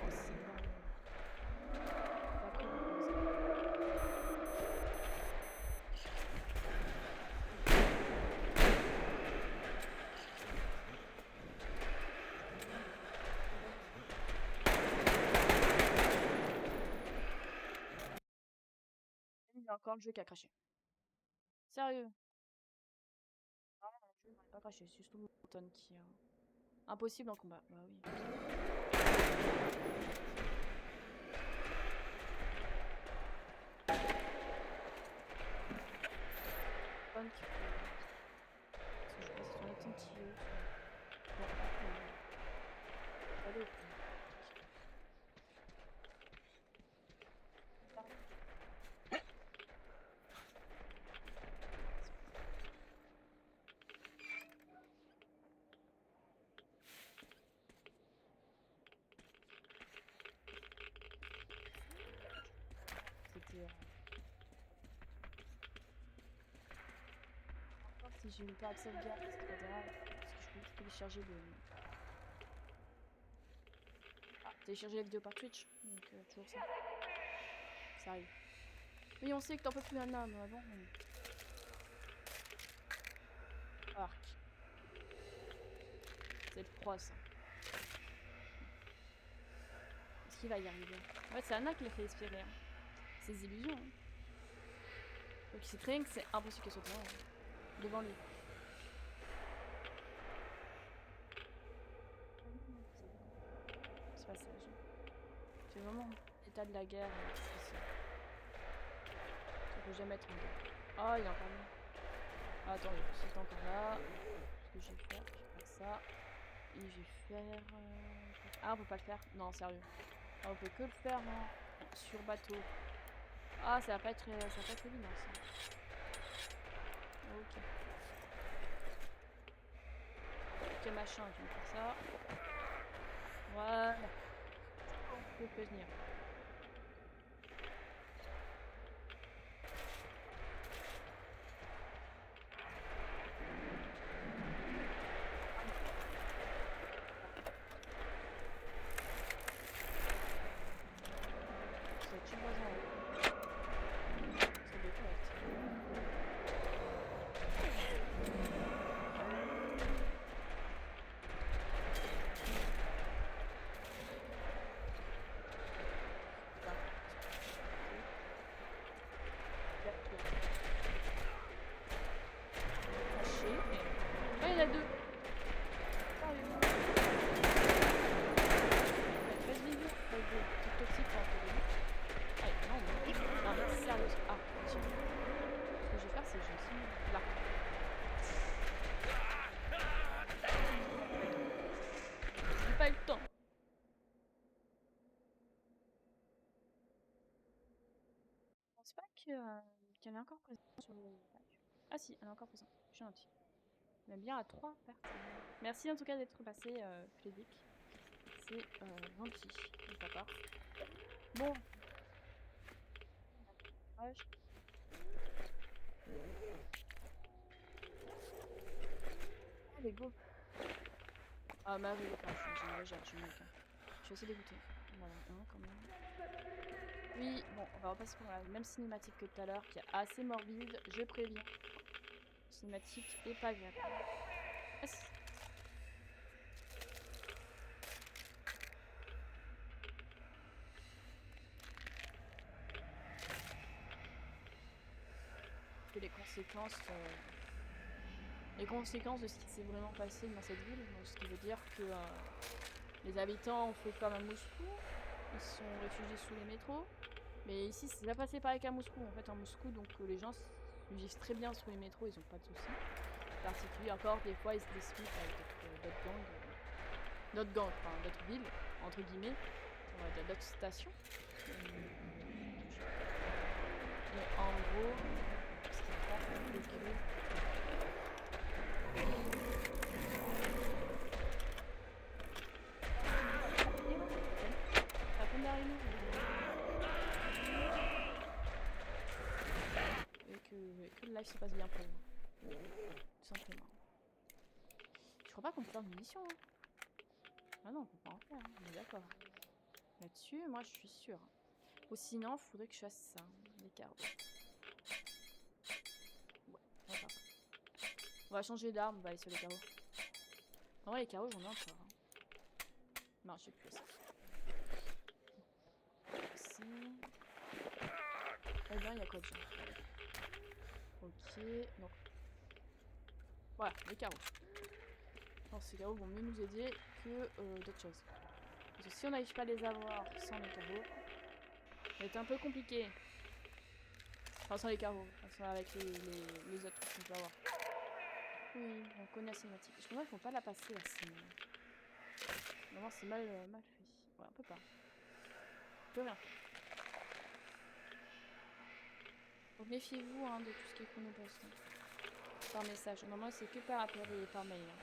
Oh, c'est bon. D'accord. Il y a encore le jeu qui a craché. Sérieux? Ah, le jeu n'a pas craché, c'est juste mon bouton qui a... Impossible en combat, bah oui. Bouton qui fait... Parce que je pense que c'est un petit tuyau. Bon, allez, c'était... Encore si j'ai eu pas accès au gars, c'est pas grave. Parce que je peux télécharger le... Ah, télécharger la vidéo par Twitch. Donc toujours ça. Ça arrive. Oui, on sait que t'en peux plus Anna, mais avant... Arc. C'est le pro ça. Est-ce qu'il va y arriver? Ouais, c'est Anna qui l'a fait espérer. Hein. Ses illusions. Hein. Donc il sait très bien que c'est impossible qu'elle soit devant lui. Ce passage. C'est vraiment l'état de la guerre. On peut jamais être en guerre. Ah, il est encore là. Ah, attends, c'est encore là. Ce que je vais faire, je vais faire ça. Et je vais faire... Ah, on peut pas le faire. Non, sérieux. Ah, on peut que le faire sur bateau. Ah, ça va pas être évident ça. Ok. Ok, machin, je vais faire ça. Voilà. On peut venir. pense pas qu'elle est encore présente sur le live. Ah si, elle est encore présente. Je suis gentil. On est bien à 3 personnes. Merci en tout cas d'être passé, Flédic. C'est gentil de ta part. Bon. Courage. Allez, go. Ah, ma oui, j'ai mis aucun. Je suis assez dégoûtée. Voilà, quand même. Oui, bon, on va repasser pour la même cinématique que tout à l'heure, qui est assez morbide, je préviens. Cinématique est pas agréable. Yes. Que les conséquences de ce qui s'est vraiment passé dans cette ville, donc ce qui veut dire que les habitants ont fait comme à Moscou, ils se sont réfugiés sous les métros, mais ici c'est pas passé pareil qu'à Moscou. En fait, en Moscou, donc les gens vivent très bien sous les métros, ils ont pas de soucis. En particulier, encore des fois ils se disputent avec d'autres gangs, enfin d'autres villes, entre guillemets, on va dire d'autres stations. Mais en gros, ce qui se passe, c'est que ça tombe derrière nous. Et que le live se passe bien pour vous. Tout simplement. Je crois pas qu'on peut faire une mission. Hein. Ah non, on peut pas en faire, on est d'accord. Là-dessus, moi je suis sûre. Ou sinon, faudrait que je fasse ça, les carreaux. Ouais, on va faire ça. On va changer d'arme, on va aller sur les carreaux. En vrai, les carreaux, j'en ai encore. Hein. Non, je sais plus ça. Ici. Eh bien, il y a quoi de genre? Ok, donc. Voilà, les carreaux. Je pense que ces carreaux vont mieux nous aider que d'autres choses. Parce que si on n'arrive pas à les avoir sans les carreaux, ça va être un peu compliqué. Enfin, sans les carreaux, enfin, avec les autres trucs qu'on peut avoir. Oui, on connaît la cinématique. Je comprends qu'il ne faut pas la passer la cinématique. Vraiment, c'est mal fait. Ouais, on peut pas. On peut rien. Donc méfiez-vous hein, de tout ce qui est chronopost. Hein. Par message. Normalement, c'est que par appel et par mail. Hein.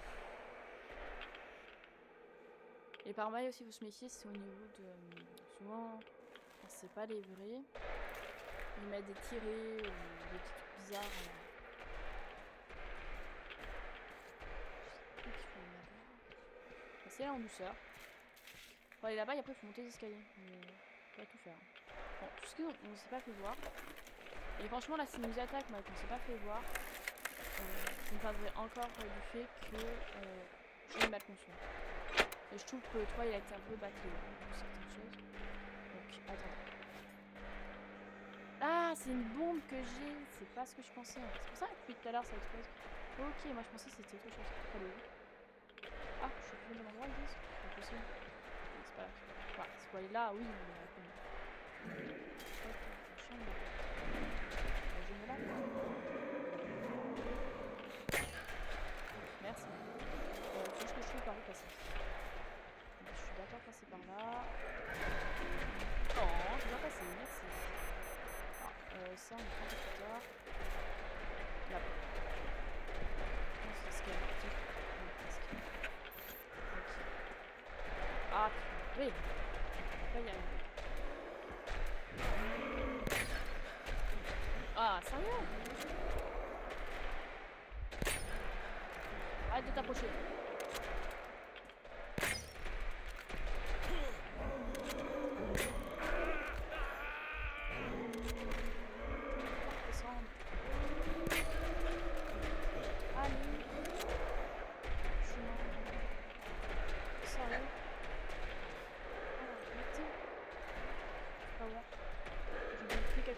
Et par mail aussi, il faut se méfier, c'est au niveau de... souvent, quand c'est pas les vrais, ils mettent des tirets ou des petits trucs bizarres. Je sais plus qu'il faut aller là-bas. C'est là en douceur. Faut aller là-bas et après il faut monter les escaliers. Mais on va tout faire. Bon, tout ce qu'on s'est pas fait voir. Et franchement, là, s'ils nous attaquent, mais qu'on s'est pas fait voir, ça me viendrait encore du fait que je suis mal conscient. Et je trouve que toi, il a été un peu bâclé pour certaines choses. Donc, attends. Ah, c'est une bombe que j'ai. C'est pas ce que je pensais. C'est pour ça que depuis tout à l'heure, ça explose. Ok, moi je pensais que c'était autre chose. Ah, je suis au bon endroit, ils disent. C'est pas possible. C'est pas là. Enfin, c'est quoi, là, oui, mais là, je me lave. Merci. C'est juste que je suis par où passer. Je suis d'accord passer par là. Non, je dois passer, merci. Ah, ça, on est un peu plus tard. Là-bas. C'est ce qu'il y a. Ok. Ah, purée. On va pas y arriver. Ah, sérieux? Arrête de t'approcher.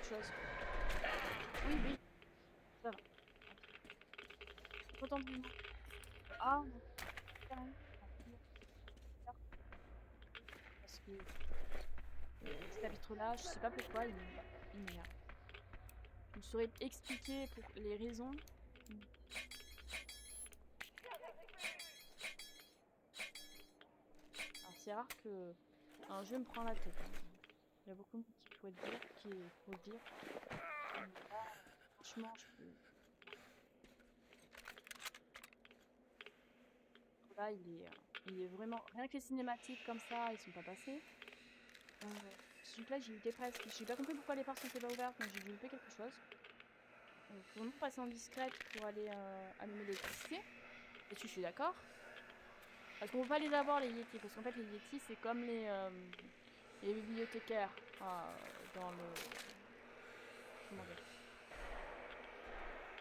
Chose. Oui, oui. Ça va. Content de moi. Ah, non. Parce que cet arbitre-là, je sais pas pourquoi, il m'énerve. Je me saurais expliquer pour les raisons. Alors, c'est rare que un jeu me prend la tête. Hein. Il y a beaucoup de monde qui pourrait le dire, faut le dire. Mais là, franchement, je peux. Là, il est vraiment. Rien que les cinématiques comme ça, ils sont pas passés. S'il vous plaît, j'ai eu des presque. J'ai pas compris pourquoi les portes n'étaient pas ouvertes, donc j'ai dû louper quelque chose. Faut vraiment passer en discrète pour aller allumer l'électricité. Là-dessus, je suis d'accord. Parce qu'on peut pas les avoir, les Yetis. Parce qu'en fait, les Yetis, c'est comme les bibliothécaires dans le. Comment dire?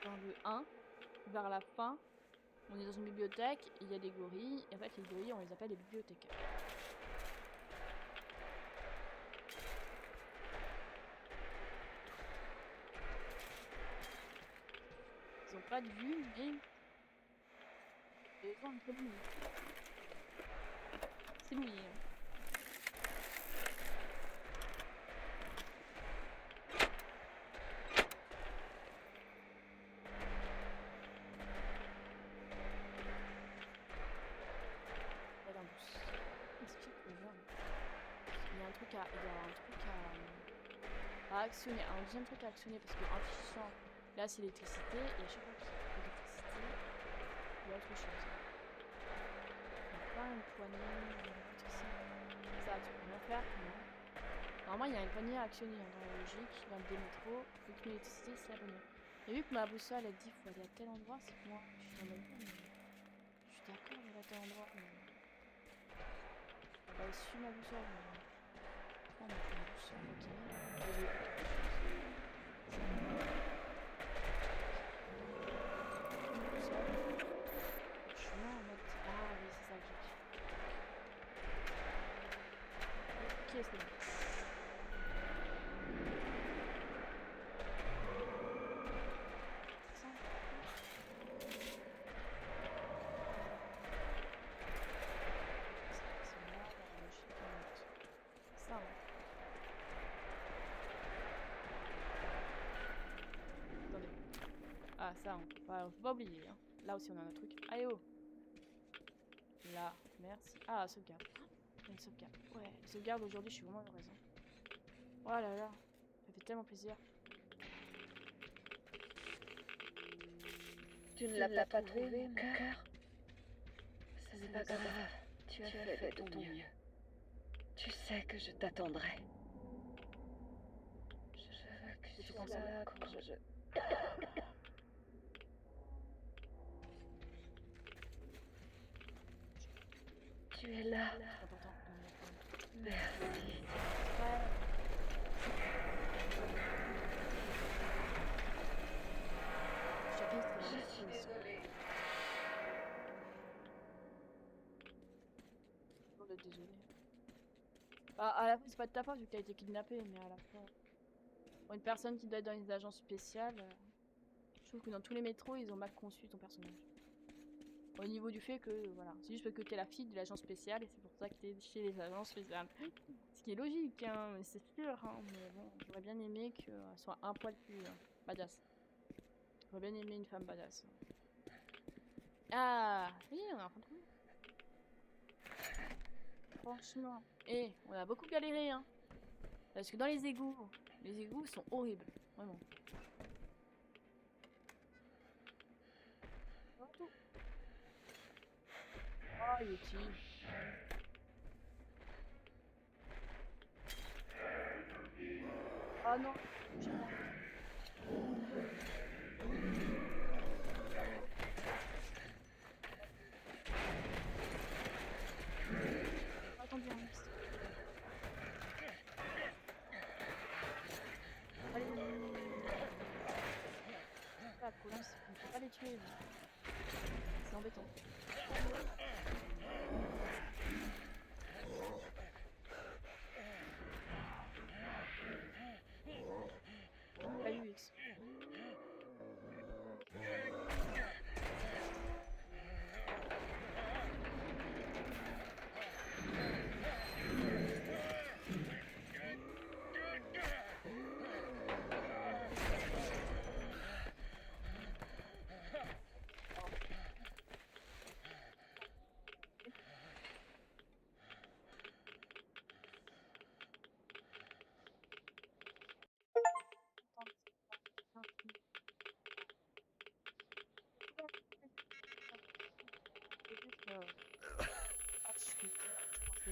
Dans le 1, vers la fin, on est dans une bibliothèque, il y a des gorilles, et en fait, les gorilles, on les appelle les bibliothécaires. Ils ont pas de vue, mais. Ils ont un peu de vue. C'est mouillé. Hein. À actionner. Un deuxième truc à actionner parce que affichant, là c'est l'électricité et à chaque fois qu'il y a l'électricité, il y a autre chose. Il n'y a pas une poignée, tout ça. Ça, tu peux rien faire, non. Normalement, il y a une poignée à actionner dans la logique, dans le démétro, vu que l'électricité c'est la poignée. Et vu que ma boussole elle dit qu'il faut aller à tel endroit, c'est que moi je suis dans le mais je suis d'accord d'aller à tel endroit, mais. On va aller suivre ma boussole, mais. Oh, mais ma boussole, ok. Ok, c'est bon. Ça, ouais. Attendez. Ah, ça, faut pas oublier. Hein. Là aussi, on a un truc. Allez, oh! Là, merci. Ah, sauvegarde. Une sauvegarde. Ouais, sauvegarde aujourd'hui, je suis vraiment heureuse. Hein. Oh là là, ça fait tellement plaisir.
Tu ne l'as pas trouvé, mon cœur? Ce n'est pas grave. Tu as fait de ton mieux. Tu sais que je t'attendrai. Je veux que tu sois là quand je... Tu es là.
C'est important.
Merci.
Ouais.
Je suis désolée.
Désolé. Bah, à la fin, c'est pas de ta faute vu que t'as été kidnappé, mais à la fois. Pour une personne qui doit être dans les agences spéciales, je trouve que dans tous les métros, ils ont mal conçu ton personnage. Au niveau du fait que, voilà, c'est juste parce que t'es la fille de l'agent spécial et c'est pour ça que t'es chez les agences spéciales. Ce qui est logique, hein, c'est sûr, hein, mais bon, j'aurais bien aimé qu'elle soit un poil plus badass. J'aurais bien aimé une femme badass. Ah, oui, on a enfin trouvé. Franchement, on a beaucoup galéré, hein. Parce que dans les égouts sont horribles, vraiment. Oh, Yeti. Oh non, attendez, un instant. Allez, pas de problème, on peut pas les tuer. C'est embêtant. Salut X.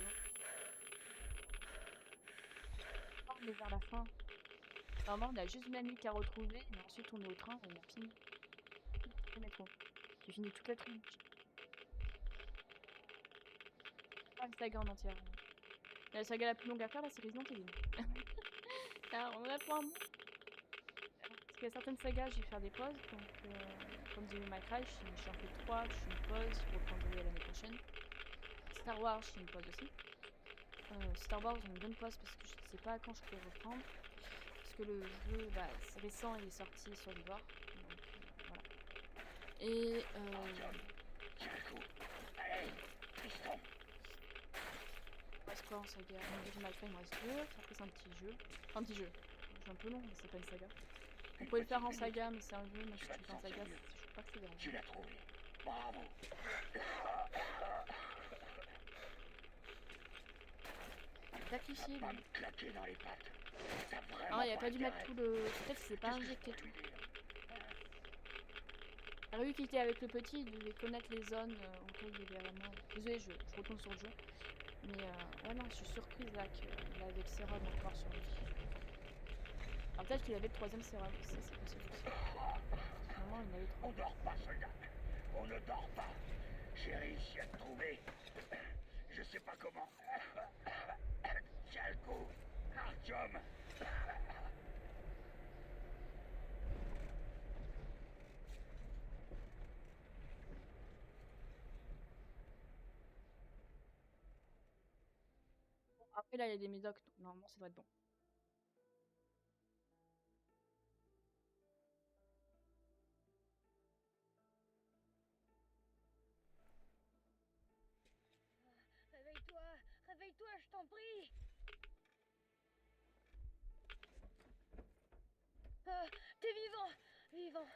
vois. On est vers la fin. Normalement, on a juste Mamie qu'à retrouver, mais ensuite on est au train et on a fini le métro. J'ai fini toute la trilogie. Pas une saga en entière. La saga la plus longue à faire, là, c'est Resident Evil. Là, on en a pour un mois. Parce qu'il y a certaines sagas, je vais faire des pauses. Donc, comme Devil May Cry, j'en fais 3, je fais une pause, je reprendrai l'année prochaine. Star Wars, je fais une pause aussi. Star Wars, j'ai une bonne pause parce que je ne sais pas quand je peux reprendre. Parce que le jeu, bah, c'est récent, il est sorti sur Vivor. Donc, voilà. Et il reste quoi en saga? Devil May Cry, il me reste 2. Après, c'est un petit jeu. Enfin, un petit jeu. C'est un peu long, mais c'est pas une saga. On pouvait le faire en saga, mais c'est un jeu. Moi, je trouve qu'en saga, je crois que c'est dérangeant.
Tu l'as trouvé. Bravo.
Sacrifié,
Pas
lui.
me claquer dans les pattes. Ça a vraiment
Ah, il a pas dû
intérêt.
mettre tout le. Peut-être qu'il s'est pas
Qu'est-ce que je
injecté
pourrais
tout.
lui dire
Alors, vu qu'il était avec le petit, il devait connaître les zones auxquelles il devait vraiment. Désolé, je retourne sur le jeu. Mais ouais, non, je suis surprise là qu'il avait le sérum encore sur lui. Alors, peut-être qu'il avait le 3ème sérum, ça c'est possible aussi. Normalement, il en avait 3.
On dort pas, soldat. On ne dort pas. J'ai réussi à te trouver. Je sais pas comment. Tiens le coup. Artyom.
Après, là, il y a des médocs, donc normalement, ça doit être bon.
Réveille-toi, réveille-toi, je t'en prie. Ah, t'es vivant, vivant.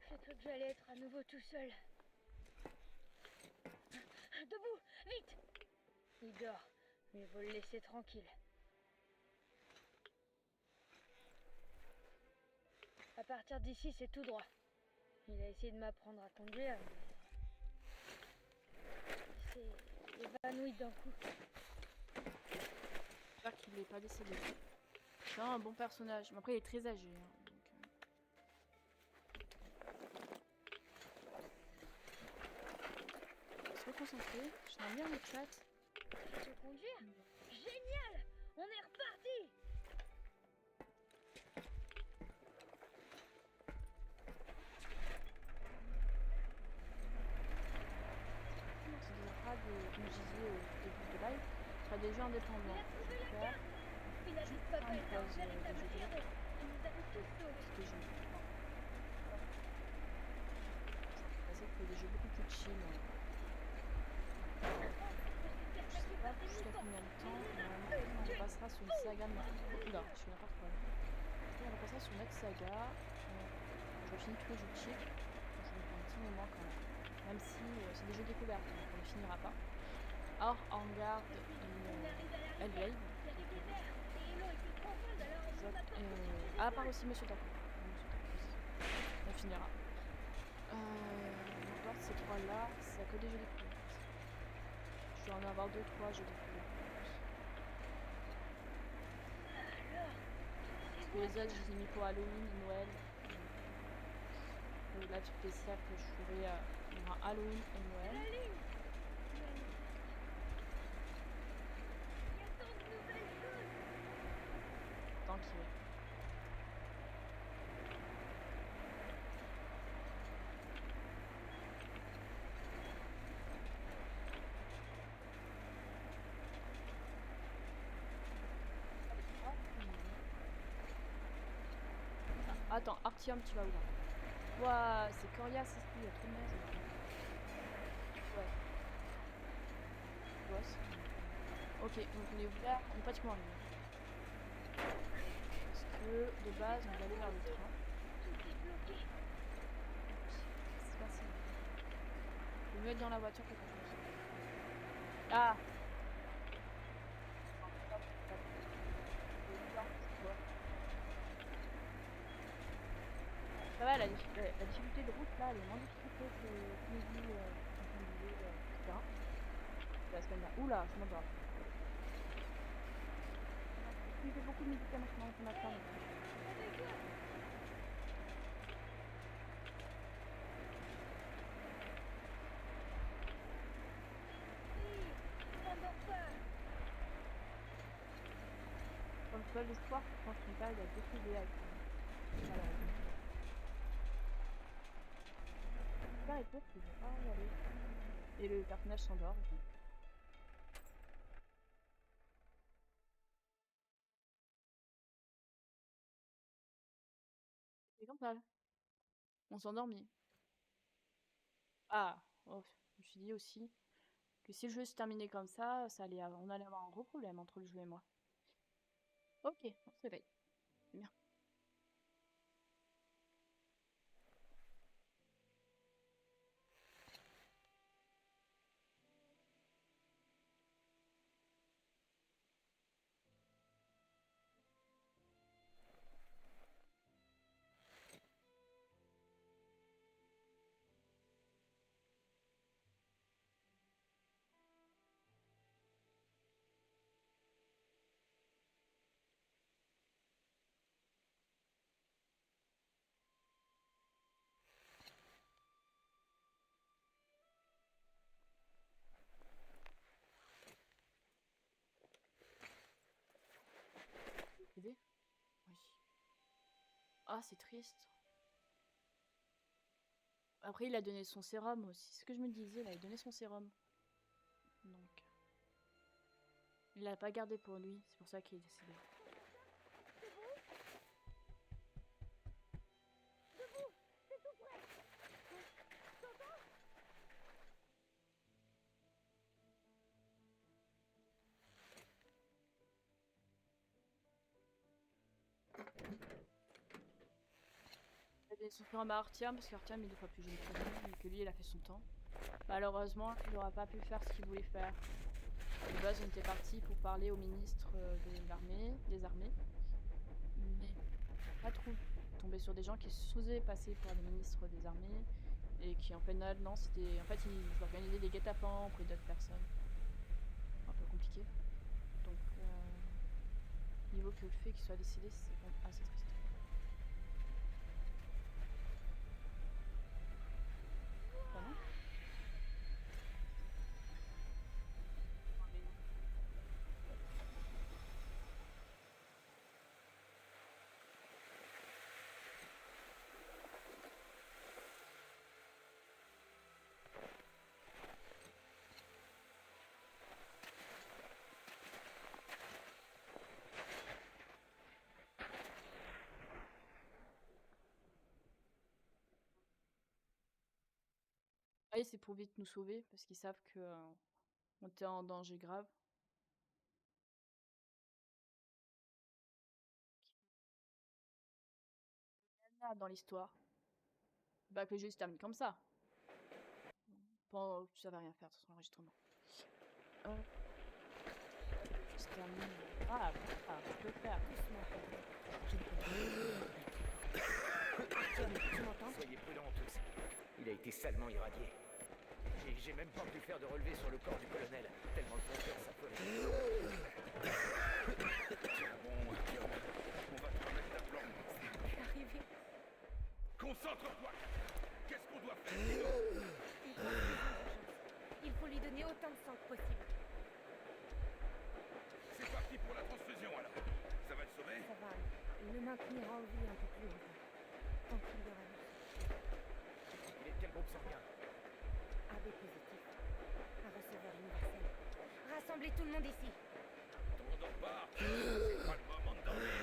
J'ai cru que j'allais être à nouveau tout seul. Debout, vite. Il dort, mais il faut le laisser tranquille. À partir d'ici, c'est tout droit. Il a essayé de m'apprendre à conduire, mais il s'est évanoui d'un coup.
J'espère qu'il n'est pas décédé. C'est vraiment un bon personnage. Mais après, il est très âgé. Hein, donc, se reconcentrer. Je n'aime bien le chat.
Tu sais conduire? Génial! On est reparti!
Ce ne sera pas de, comme je disais au début de live, ce sera des jeux indépendants.
Il a trouvé la
Super.
carte! Finaliste Papa
Une
est un
pause
véritable
de jeu
héros. Il nous avait tous sauvés.
parce que j'aime bien. C'est que des jeux beaucoup plus chill. Je sais pas jusqu'à combien de temps. Normalement, on passera sur une saga. Oula, je fais n'importe quoi. On passera sur une autre saga. Je finis tous les jeux cheap. Je vais prendre un petit moment quand même. Même si c'est des jeux découvertes, donc on ne les finira pas. Or, en garde Hellblade. À part aussi Monsieur Taco. On finira. Donc, ces trois-là, c'est que des jeux découvertes. Je dois en avoir 2-3 jeux découvertes. Parce que les autres, je les ai mis pour Halloween et Noël. Le live spécial que je ferai pour un Halloween et Noël. Tant qu'il est. Attends, Artyom, tu vas où là? Ouah, c'est coriace ici, il y a trop de neige. Ouais. Boss. Ok, donc on est ouvert, on est pratiquement arrivé. Parce que de base, on va aller vers le train. C'est facile. Je vais me mettre dans la voiture quelque chose. Ah! Ça va, la difficulté de route là, elle est moins difficile que midi, etc. La semaine dernière. Oula, je m'endors. Il fait beaucoup de médicaments ce matin. Comme seul espoir, je pense que son père il a décidé avec voilà. Son père est triste, il veut pas y aller. Et le personnage s'endort. C'est comme ça. On s'endormit. Ah, oh, je me suis dit aussi que si le jeu se terminait comme ça, on allait avoir un gros problème entre le jeu et moi. Ok, on se réveille. C'est bien. Aider? Oui. Ah, c'est triste. Après, il a donné son sérum aussi. C'est ce que je me disais, il a donné son sérum. Donc. Il l'a pas gardé pour lui, c'est pour ça qu'il est décédé. Il a donné son sérum à Artyom parce qu'Artyom est 2 fois plus jeune que lui et que lui il a fait son temps. Malheureusement, il n'aura pas pu faire ce qu'il voulait faire. De base, on était parti pour parler au ministre des armées. Mais pas trop tombé sur des gens qui se faisaient passer pour le ministre des armées et qui en fait non, c'était en fait ils organisaient des guet-apens auprès d'autres personnes. Un peu compliqué. Donc niveau que le fait qu'il soit décédé, c'est quand même assez triste. Vraiment? Ah, c'est pour vite nous sauver parce qu'ils savent que on était en danger grave. Là, dans l'histoire, bah que le jeu se termine comme ça. Bon, tu savais rien faire de son enregistrement. Se termine. Ah, je peux le faire.
Tu m'entends? Soyez prudents tous. Il a été salement irradié. J'ai même pas pu faire de relevé sur le corps du colonel, tellement le compteur s'affolait.
Tiens bon, Artyom. On va te remettre ta planque.
Je suis arrivée.
Concentre-toi. Qu'est-ce qu'on doit faire?
Il doit plus d'urgence. Il faut lui donner autant de sang que possible.
C'est parti pour la transfusion alors. Ça va le sauver?
Ça va le maintenir en vie un peu plus longtemps. Tant qu'il y aura du sang.
Il est de quel groupe sanguin?
AB positif. Un receveur universel. Rassemblez tout le monde ici.
On dort pas. C'est pas le moment de dormir.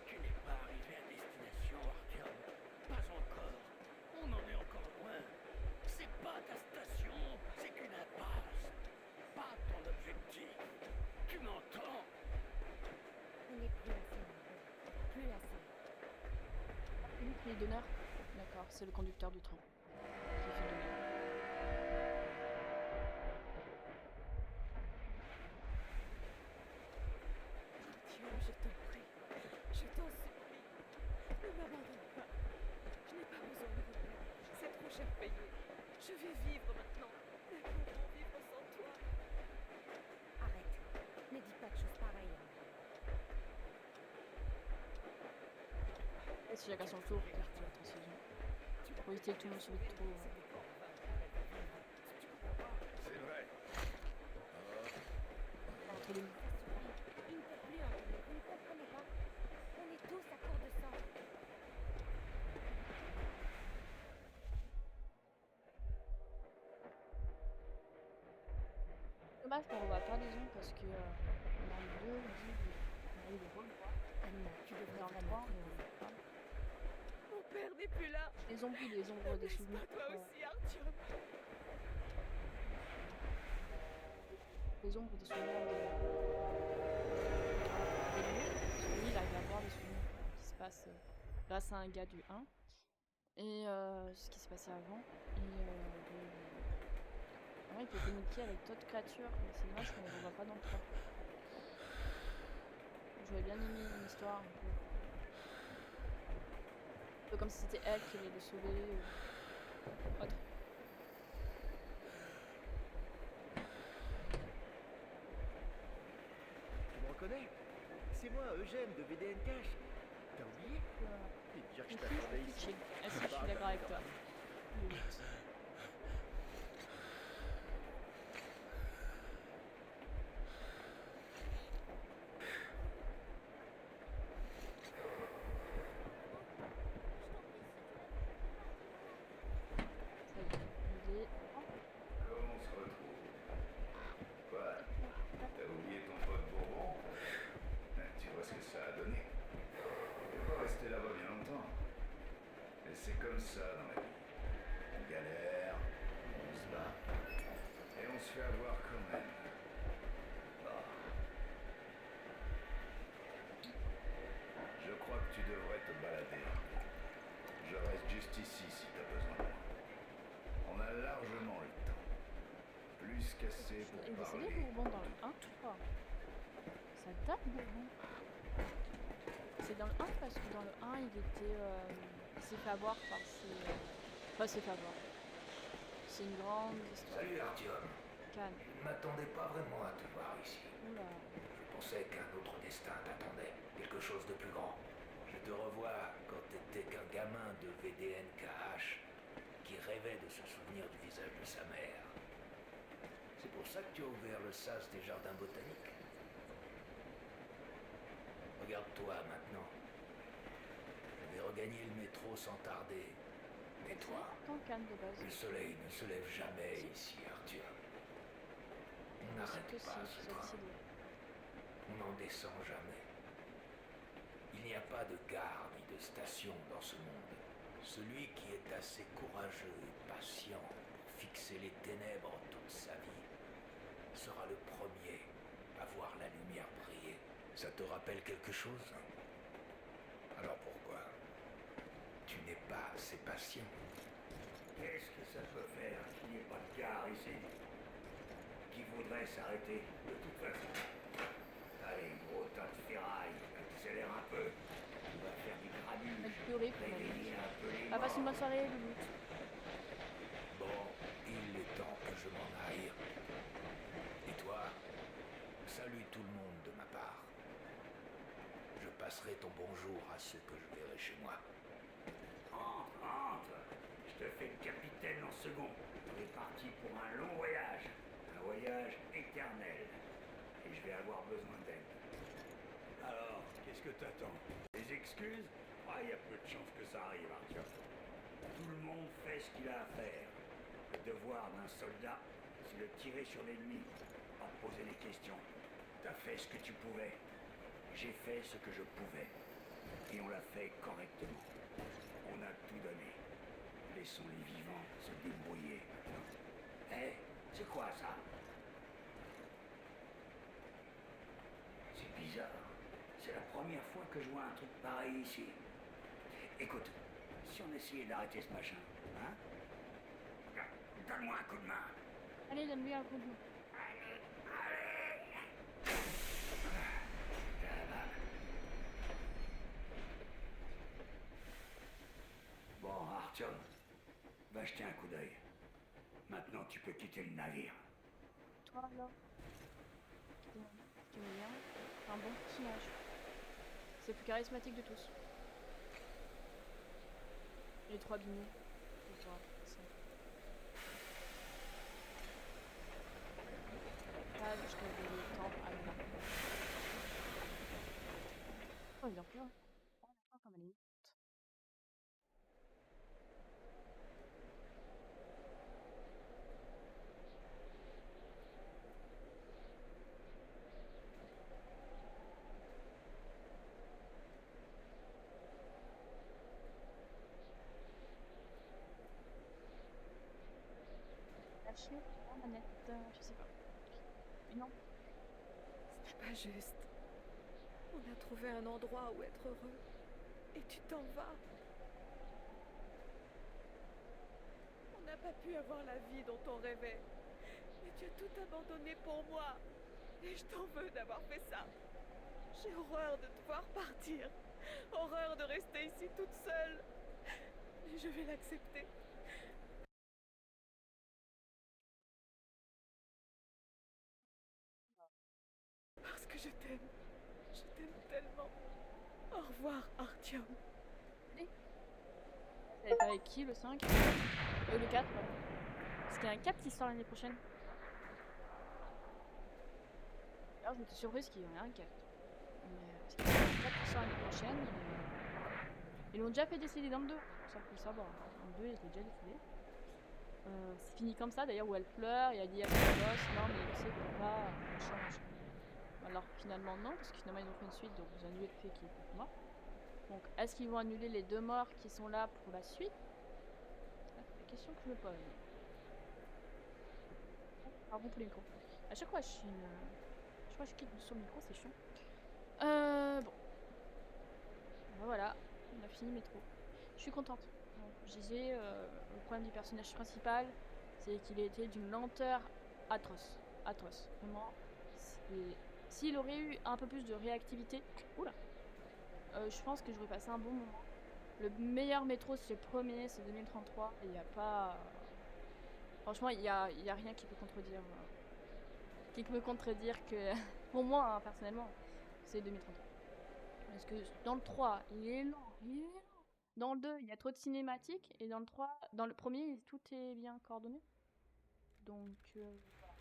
Tu n'es pas arrivé à destination, Artyom. Pas encore. On en est encore loin. C'est pas ta station, c'est qu'une impasse. Pas ton objectif. Tu m'entends?
On n'est plus assez nombreux. Plus assez.
Philippe le donneur. D'accord, c'est le conducteur du train. Qui fait le donneur.
Dieu, je t'en prie. Je t'en supplie. Ne m'abandonne pas. Je n'ai pas besoin Je vais vivre maintenant. Mais comment vivre sans toi?
Arrête. Ne dis pas de choses pareilles.
Et si chacun son tour, regarde, tu vas transfusion. Pour éviter que tout le monde se mette trop.
C'est vrai.
Entre les mains.
Il ne peut plus entendre. Vous ne comprenez pas. On est tous à court de sang.
Dommage qu'on revoit pas les ombres parce que dans le 2, on dit qu'on arrive à revoir.
Anna, tu
Et
devrais
dans le
vraiment
3, on ne voit pas.
Mon père n'est plus là.
Les ombres, oui, les ombres des
N'est-ce
souvenirs.
pas toi aussi, Artyom?
Les ombres des souvenirs de lui. Parce que lui, il arrive à voir les souvenirs qui se passent grâce à un gars du 1. Et ce qui s'est passé avant. Et ouais, il peut communiquer avec d'autres créatures, mais c'est dommage qu'on ne les revoit pas dans le 3. J'aurais bien aimé une histoire un peu comme si c'était elle qui allait le sauver ou autre.
Tu me reconnais? C'est moi, Eugène de VDN Cash. T'as oublié? Et dire que je t'attendais ici.
Ah si, je suis d'accord avec toi. Ça y est, il est...
Comment on se retrouve? Quoi? T'as oublié ton pote Bourbon? Tu vois ce que ça a donné. On peut pas rester là-bas bien longtemps. Et c'est comme ça dans la vie. On galère, on se bat, et on se fait avoir quand même. Ah. Je crois que tu devrais te balader. Je reste juste ici si t'as besoin de moi. On a largement le temps. Plus qu'assez pour
Il est décédé
parler.
Bourbon dans le 1 ou pas? Ça date Bourbon. C'est dans le 1 parce que dans le 1 il était... il s'est fait avoir par ses... Enfin, il s'est fait avoir. C'est une grande histoire.
Salut Artyom.
Calme.
Je ne m'attendais pas vraiment à te voir ici.
Oula.
Je pensais qu'un autre destin t'attendait, quelque chose de plus grand. Je te revois quand t'étais qu'un gamin de VDNKH qui rêvait de se souvenir du visage de sa mère. C'est pour ça que tu as ouvert le sas des jardins botaniques. Regarde-toi maintenant. Je vais regagner le métro sans tarder. Et toi,
Tant calme de base.
le soleil ne se lève jamais ici, Arthur. On
C'est
n'arrête
que si,
pas
c'est
ce train.
décidé.
On n'en descend jamais. Il n'y a pas de gare ni de station dans ce monde. Celui qui est assez courageux et patient pour fixer les ténèbres toute sa vie sera le premier à voir la lumière briller. Ça te rappelle quelque chose? Alors pourquoi tu n'es pas assez patient?
Qu'est-ce que ça peut faire qu'il n'y ait pas de gare ici? Qui voudrait s'arrêter de toute façon? Allez, gros tas de ferraille, accélère un peu. On va faire du granuge.
Mettre pleurer pour la
Réveiller un peu les
Ah, passe une bonne
morts.
soirée, Louloute.
Bon, il est temps que je m'en aille. Et toi, salue tout le monde de ma part. Je passerai ton bonjour à ceux que je verrai chez moi.
Entre, entre. Je te fais capitaine en second. On est parti pour un long voyage. Un voyage éternel. Et je vais avoir besoin d'aide. Alors, qu'est-ce que t'attends? Des excuses? Ah, il y a peu de chances que ça arrive, Arthur. Tout le monde fait ce qu'il a à faire. Le devoir d'un soldat, c'est de tirer sur l'ennemi, pas de poser des questions. T'as fait ce que tu pouvais. J'ai fait ce que je pouvais. Et on l'a fait correctement. On a tout donné. Laissons les vivants se débrouiller maintenant. Eh, c'est quoi ça? C'est bizarre. C'est la première fois que je vois un truc pareil ici. Écoute, si on essayait d'arrêter ce machin, hein? Regarde, donne-moi un coup de main.
Allez, donne-lui un coup de main.
Allez, allez! Bon, Artyom, va jeter un coup d'œil. Maintenant, tu peux quitter le navire.
Toi, là, qui t'aime bien, c'est un bon personnage. C'est le plus charismatique de tous. Les 3 binaires. Ah, je t'avais le temps à la fin. Oh, il en pleut. Oh, la fin, comme elle est morte. Lâcher la manette, je sais pas. Mais non.
C'était pas juste. On a trouvé un endroit où être heureux. Et tu t'en vas. On n'a pas pu avoir la vie dont on rêvait. Mais tu as tout abandonné pour moi. Et je t'en veux d'avoir fait ça. J'ai horreur de te voir partir. Horreur de rester ici toute seule. Mais je vais l'accepter. Parce que je t'aime. Je t'aime tellement. Au revoir, Artyom.
Ça va être avec qui le 5 le 4 pardon. Parce qu'il y a un 4 qui sort l'année prochaine. Alors je m'étais surprise qu'il y en ait un 4. Mais parce qu'il y a un 4 qui sort l'année prochaine. Ils l'ont déjà fait décéder dans le 2. Ça faut le savoir. Dans le 2 il était déjà décédé. C'est fini comme ça d'ailleurs où elle pleure et elle dit à son gosse non mais tu sais papa on change. Alors finalement non parce que finalement ils ont fait une suite donc ils ont annulé le fait qu'il était mort. Donc est-ce qu'ils vont annuler les 2 morts qui sont là pour la suite? C'est la question que je me pose. Pardon pour les micros. À chaque fois je suis une... Je crois que je clique sur le micro, c'est chiant. Bon. Ben voilà, on a fini Métro. Je suis contente. Donc, je disais, le problème du personnage principal, c'est qu'il était d'une lenteur atroce. Atroce. Vraiment. S'il aurait eu un peu plus de réactivité, oula, je pense que j'aurais passé un bon moment. Le meilleur métro, c'est le premier, c'est 2033. Et il n'y a pas. Franchement, il y a rien qui peut contredire. Qui peut contredire que. Pour moi, hein, personnellement, c'est 2033. Parce que dans le 3, il est lent. Dans le 2, il y a trop de cinématiques. Et dans le 3, dans le premier, tout est bien coordonné. Donc, voilà.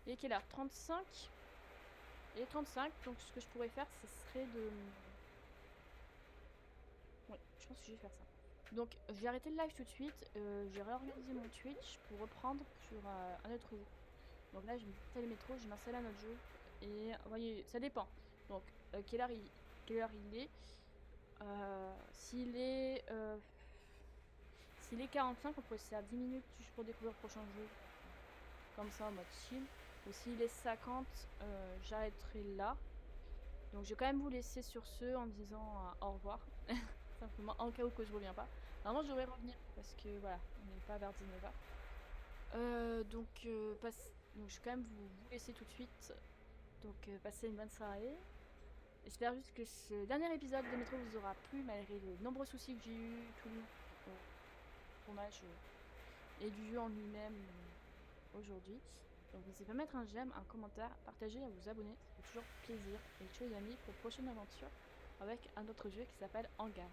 Il est quelle heure 35. Il est 35, donc ce que je pourrais faire, ce serait de... Ouais, je pense que je vais faire ça. Donc, je vais arrêter le live tout de suite. J'ai réorganisé mon Twitch pour reprendre sur un autre jeu. Donc là, je vais m'installer le métro, je vais m'installer un autre jeu. Et, voyez, ça dépend. Donc, quelle heure il est S'il est... S'il est 45, on pourrait se faire 10 minutes juste pour découvrir le prochain jeu. Comme ça, en mode chill. Ou s'il est 50, j'arrêterai là. Donc je vais quand même vous laisser sur ce en disant au revoir. Simplement en cas où que je reviens pas. Normalement je devrais revenir parce que voilà, on n'est pas vers 19h. Donc je vais quand même vous laisser tout de suite. Donc passez une bonne soirée. J'espère juste que ce dernier épisode de Métro vous aura plu malgré les nombreux soucis que j'ai eu, tout le tournage et du jeu en lui-même aujourd'hui. Donc n'hésitez pas à mettre un j'aime, un commentaire, partager et à vous abonner, ça fait toujours plaisir. Et ciao les amis pour une prochaine aventure avec un autre jeu qui s'appelle Hangar.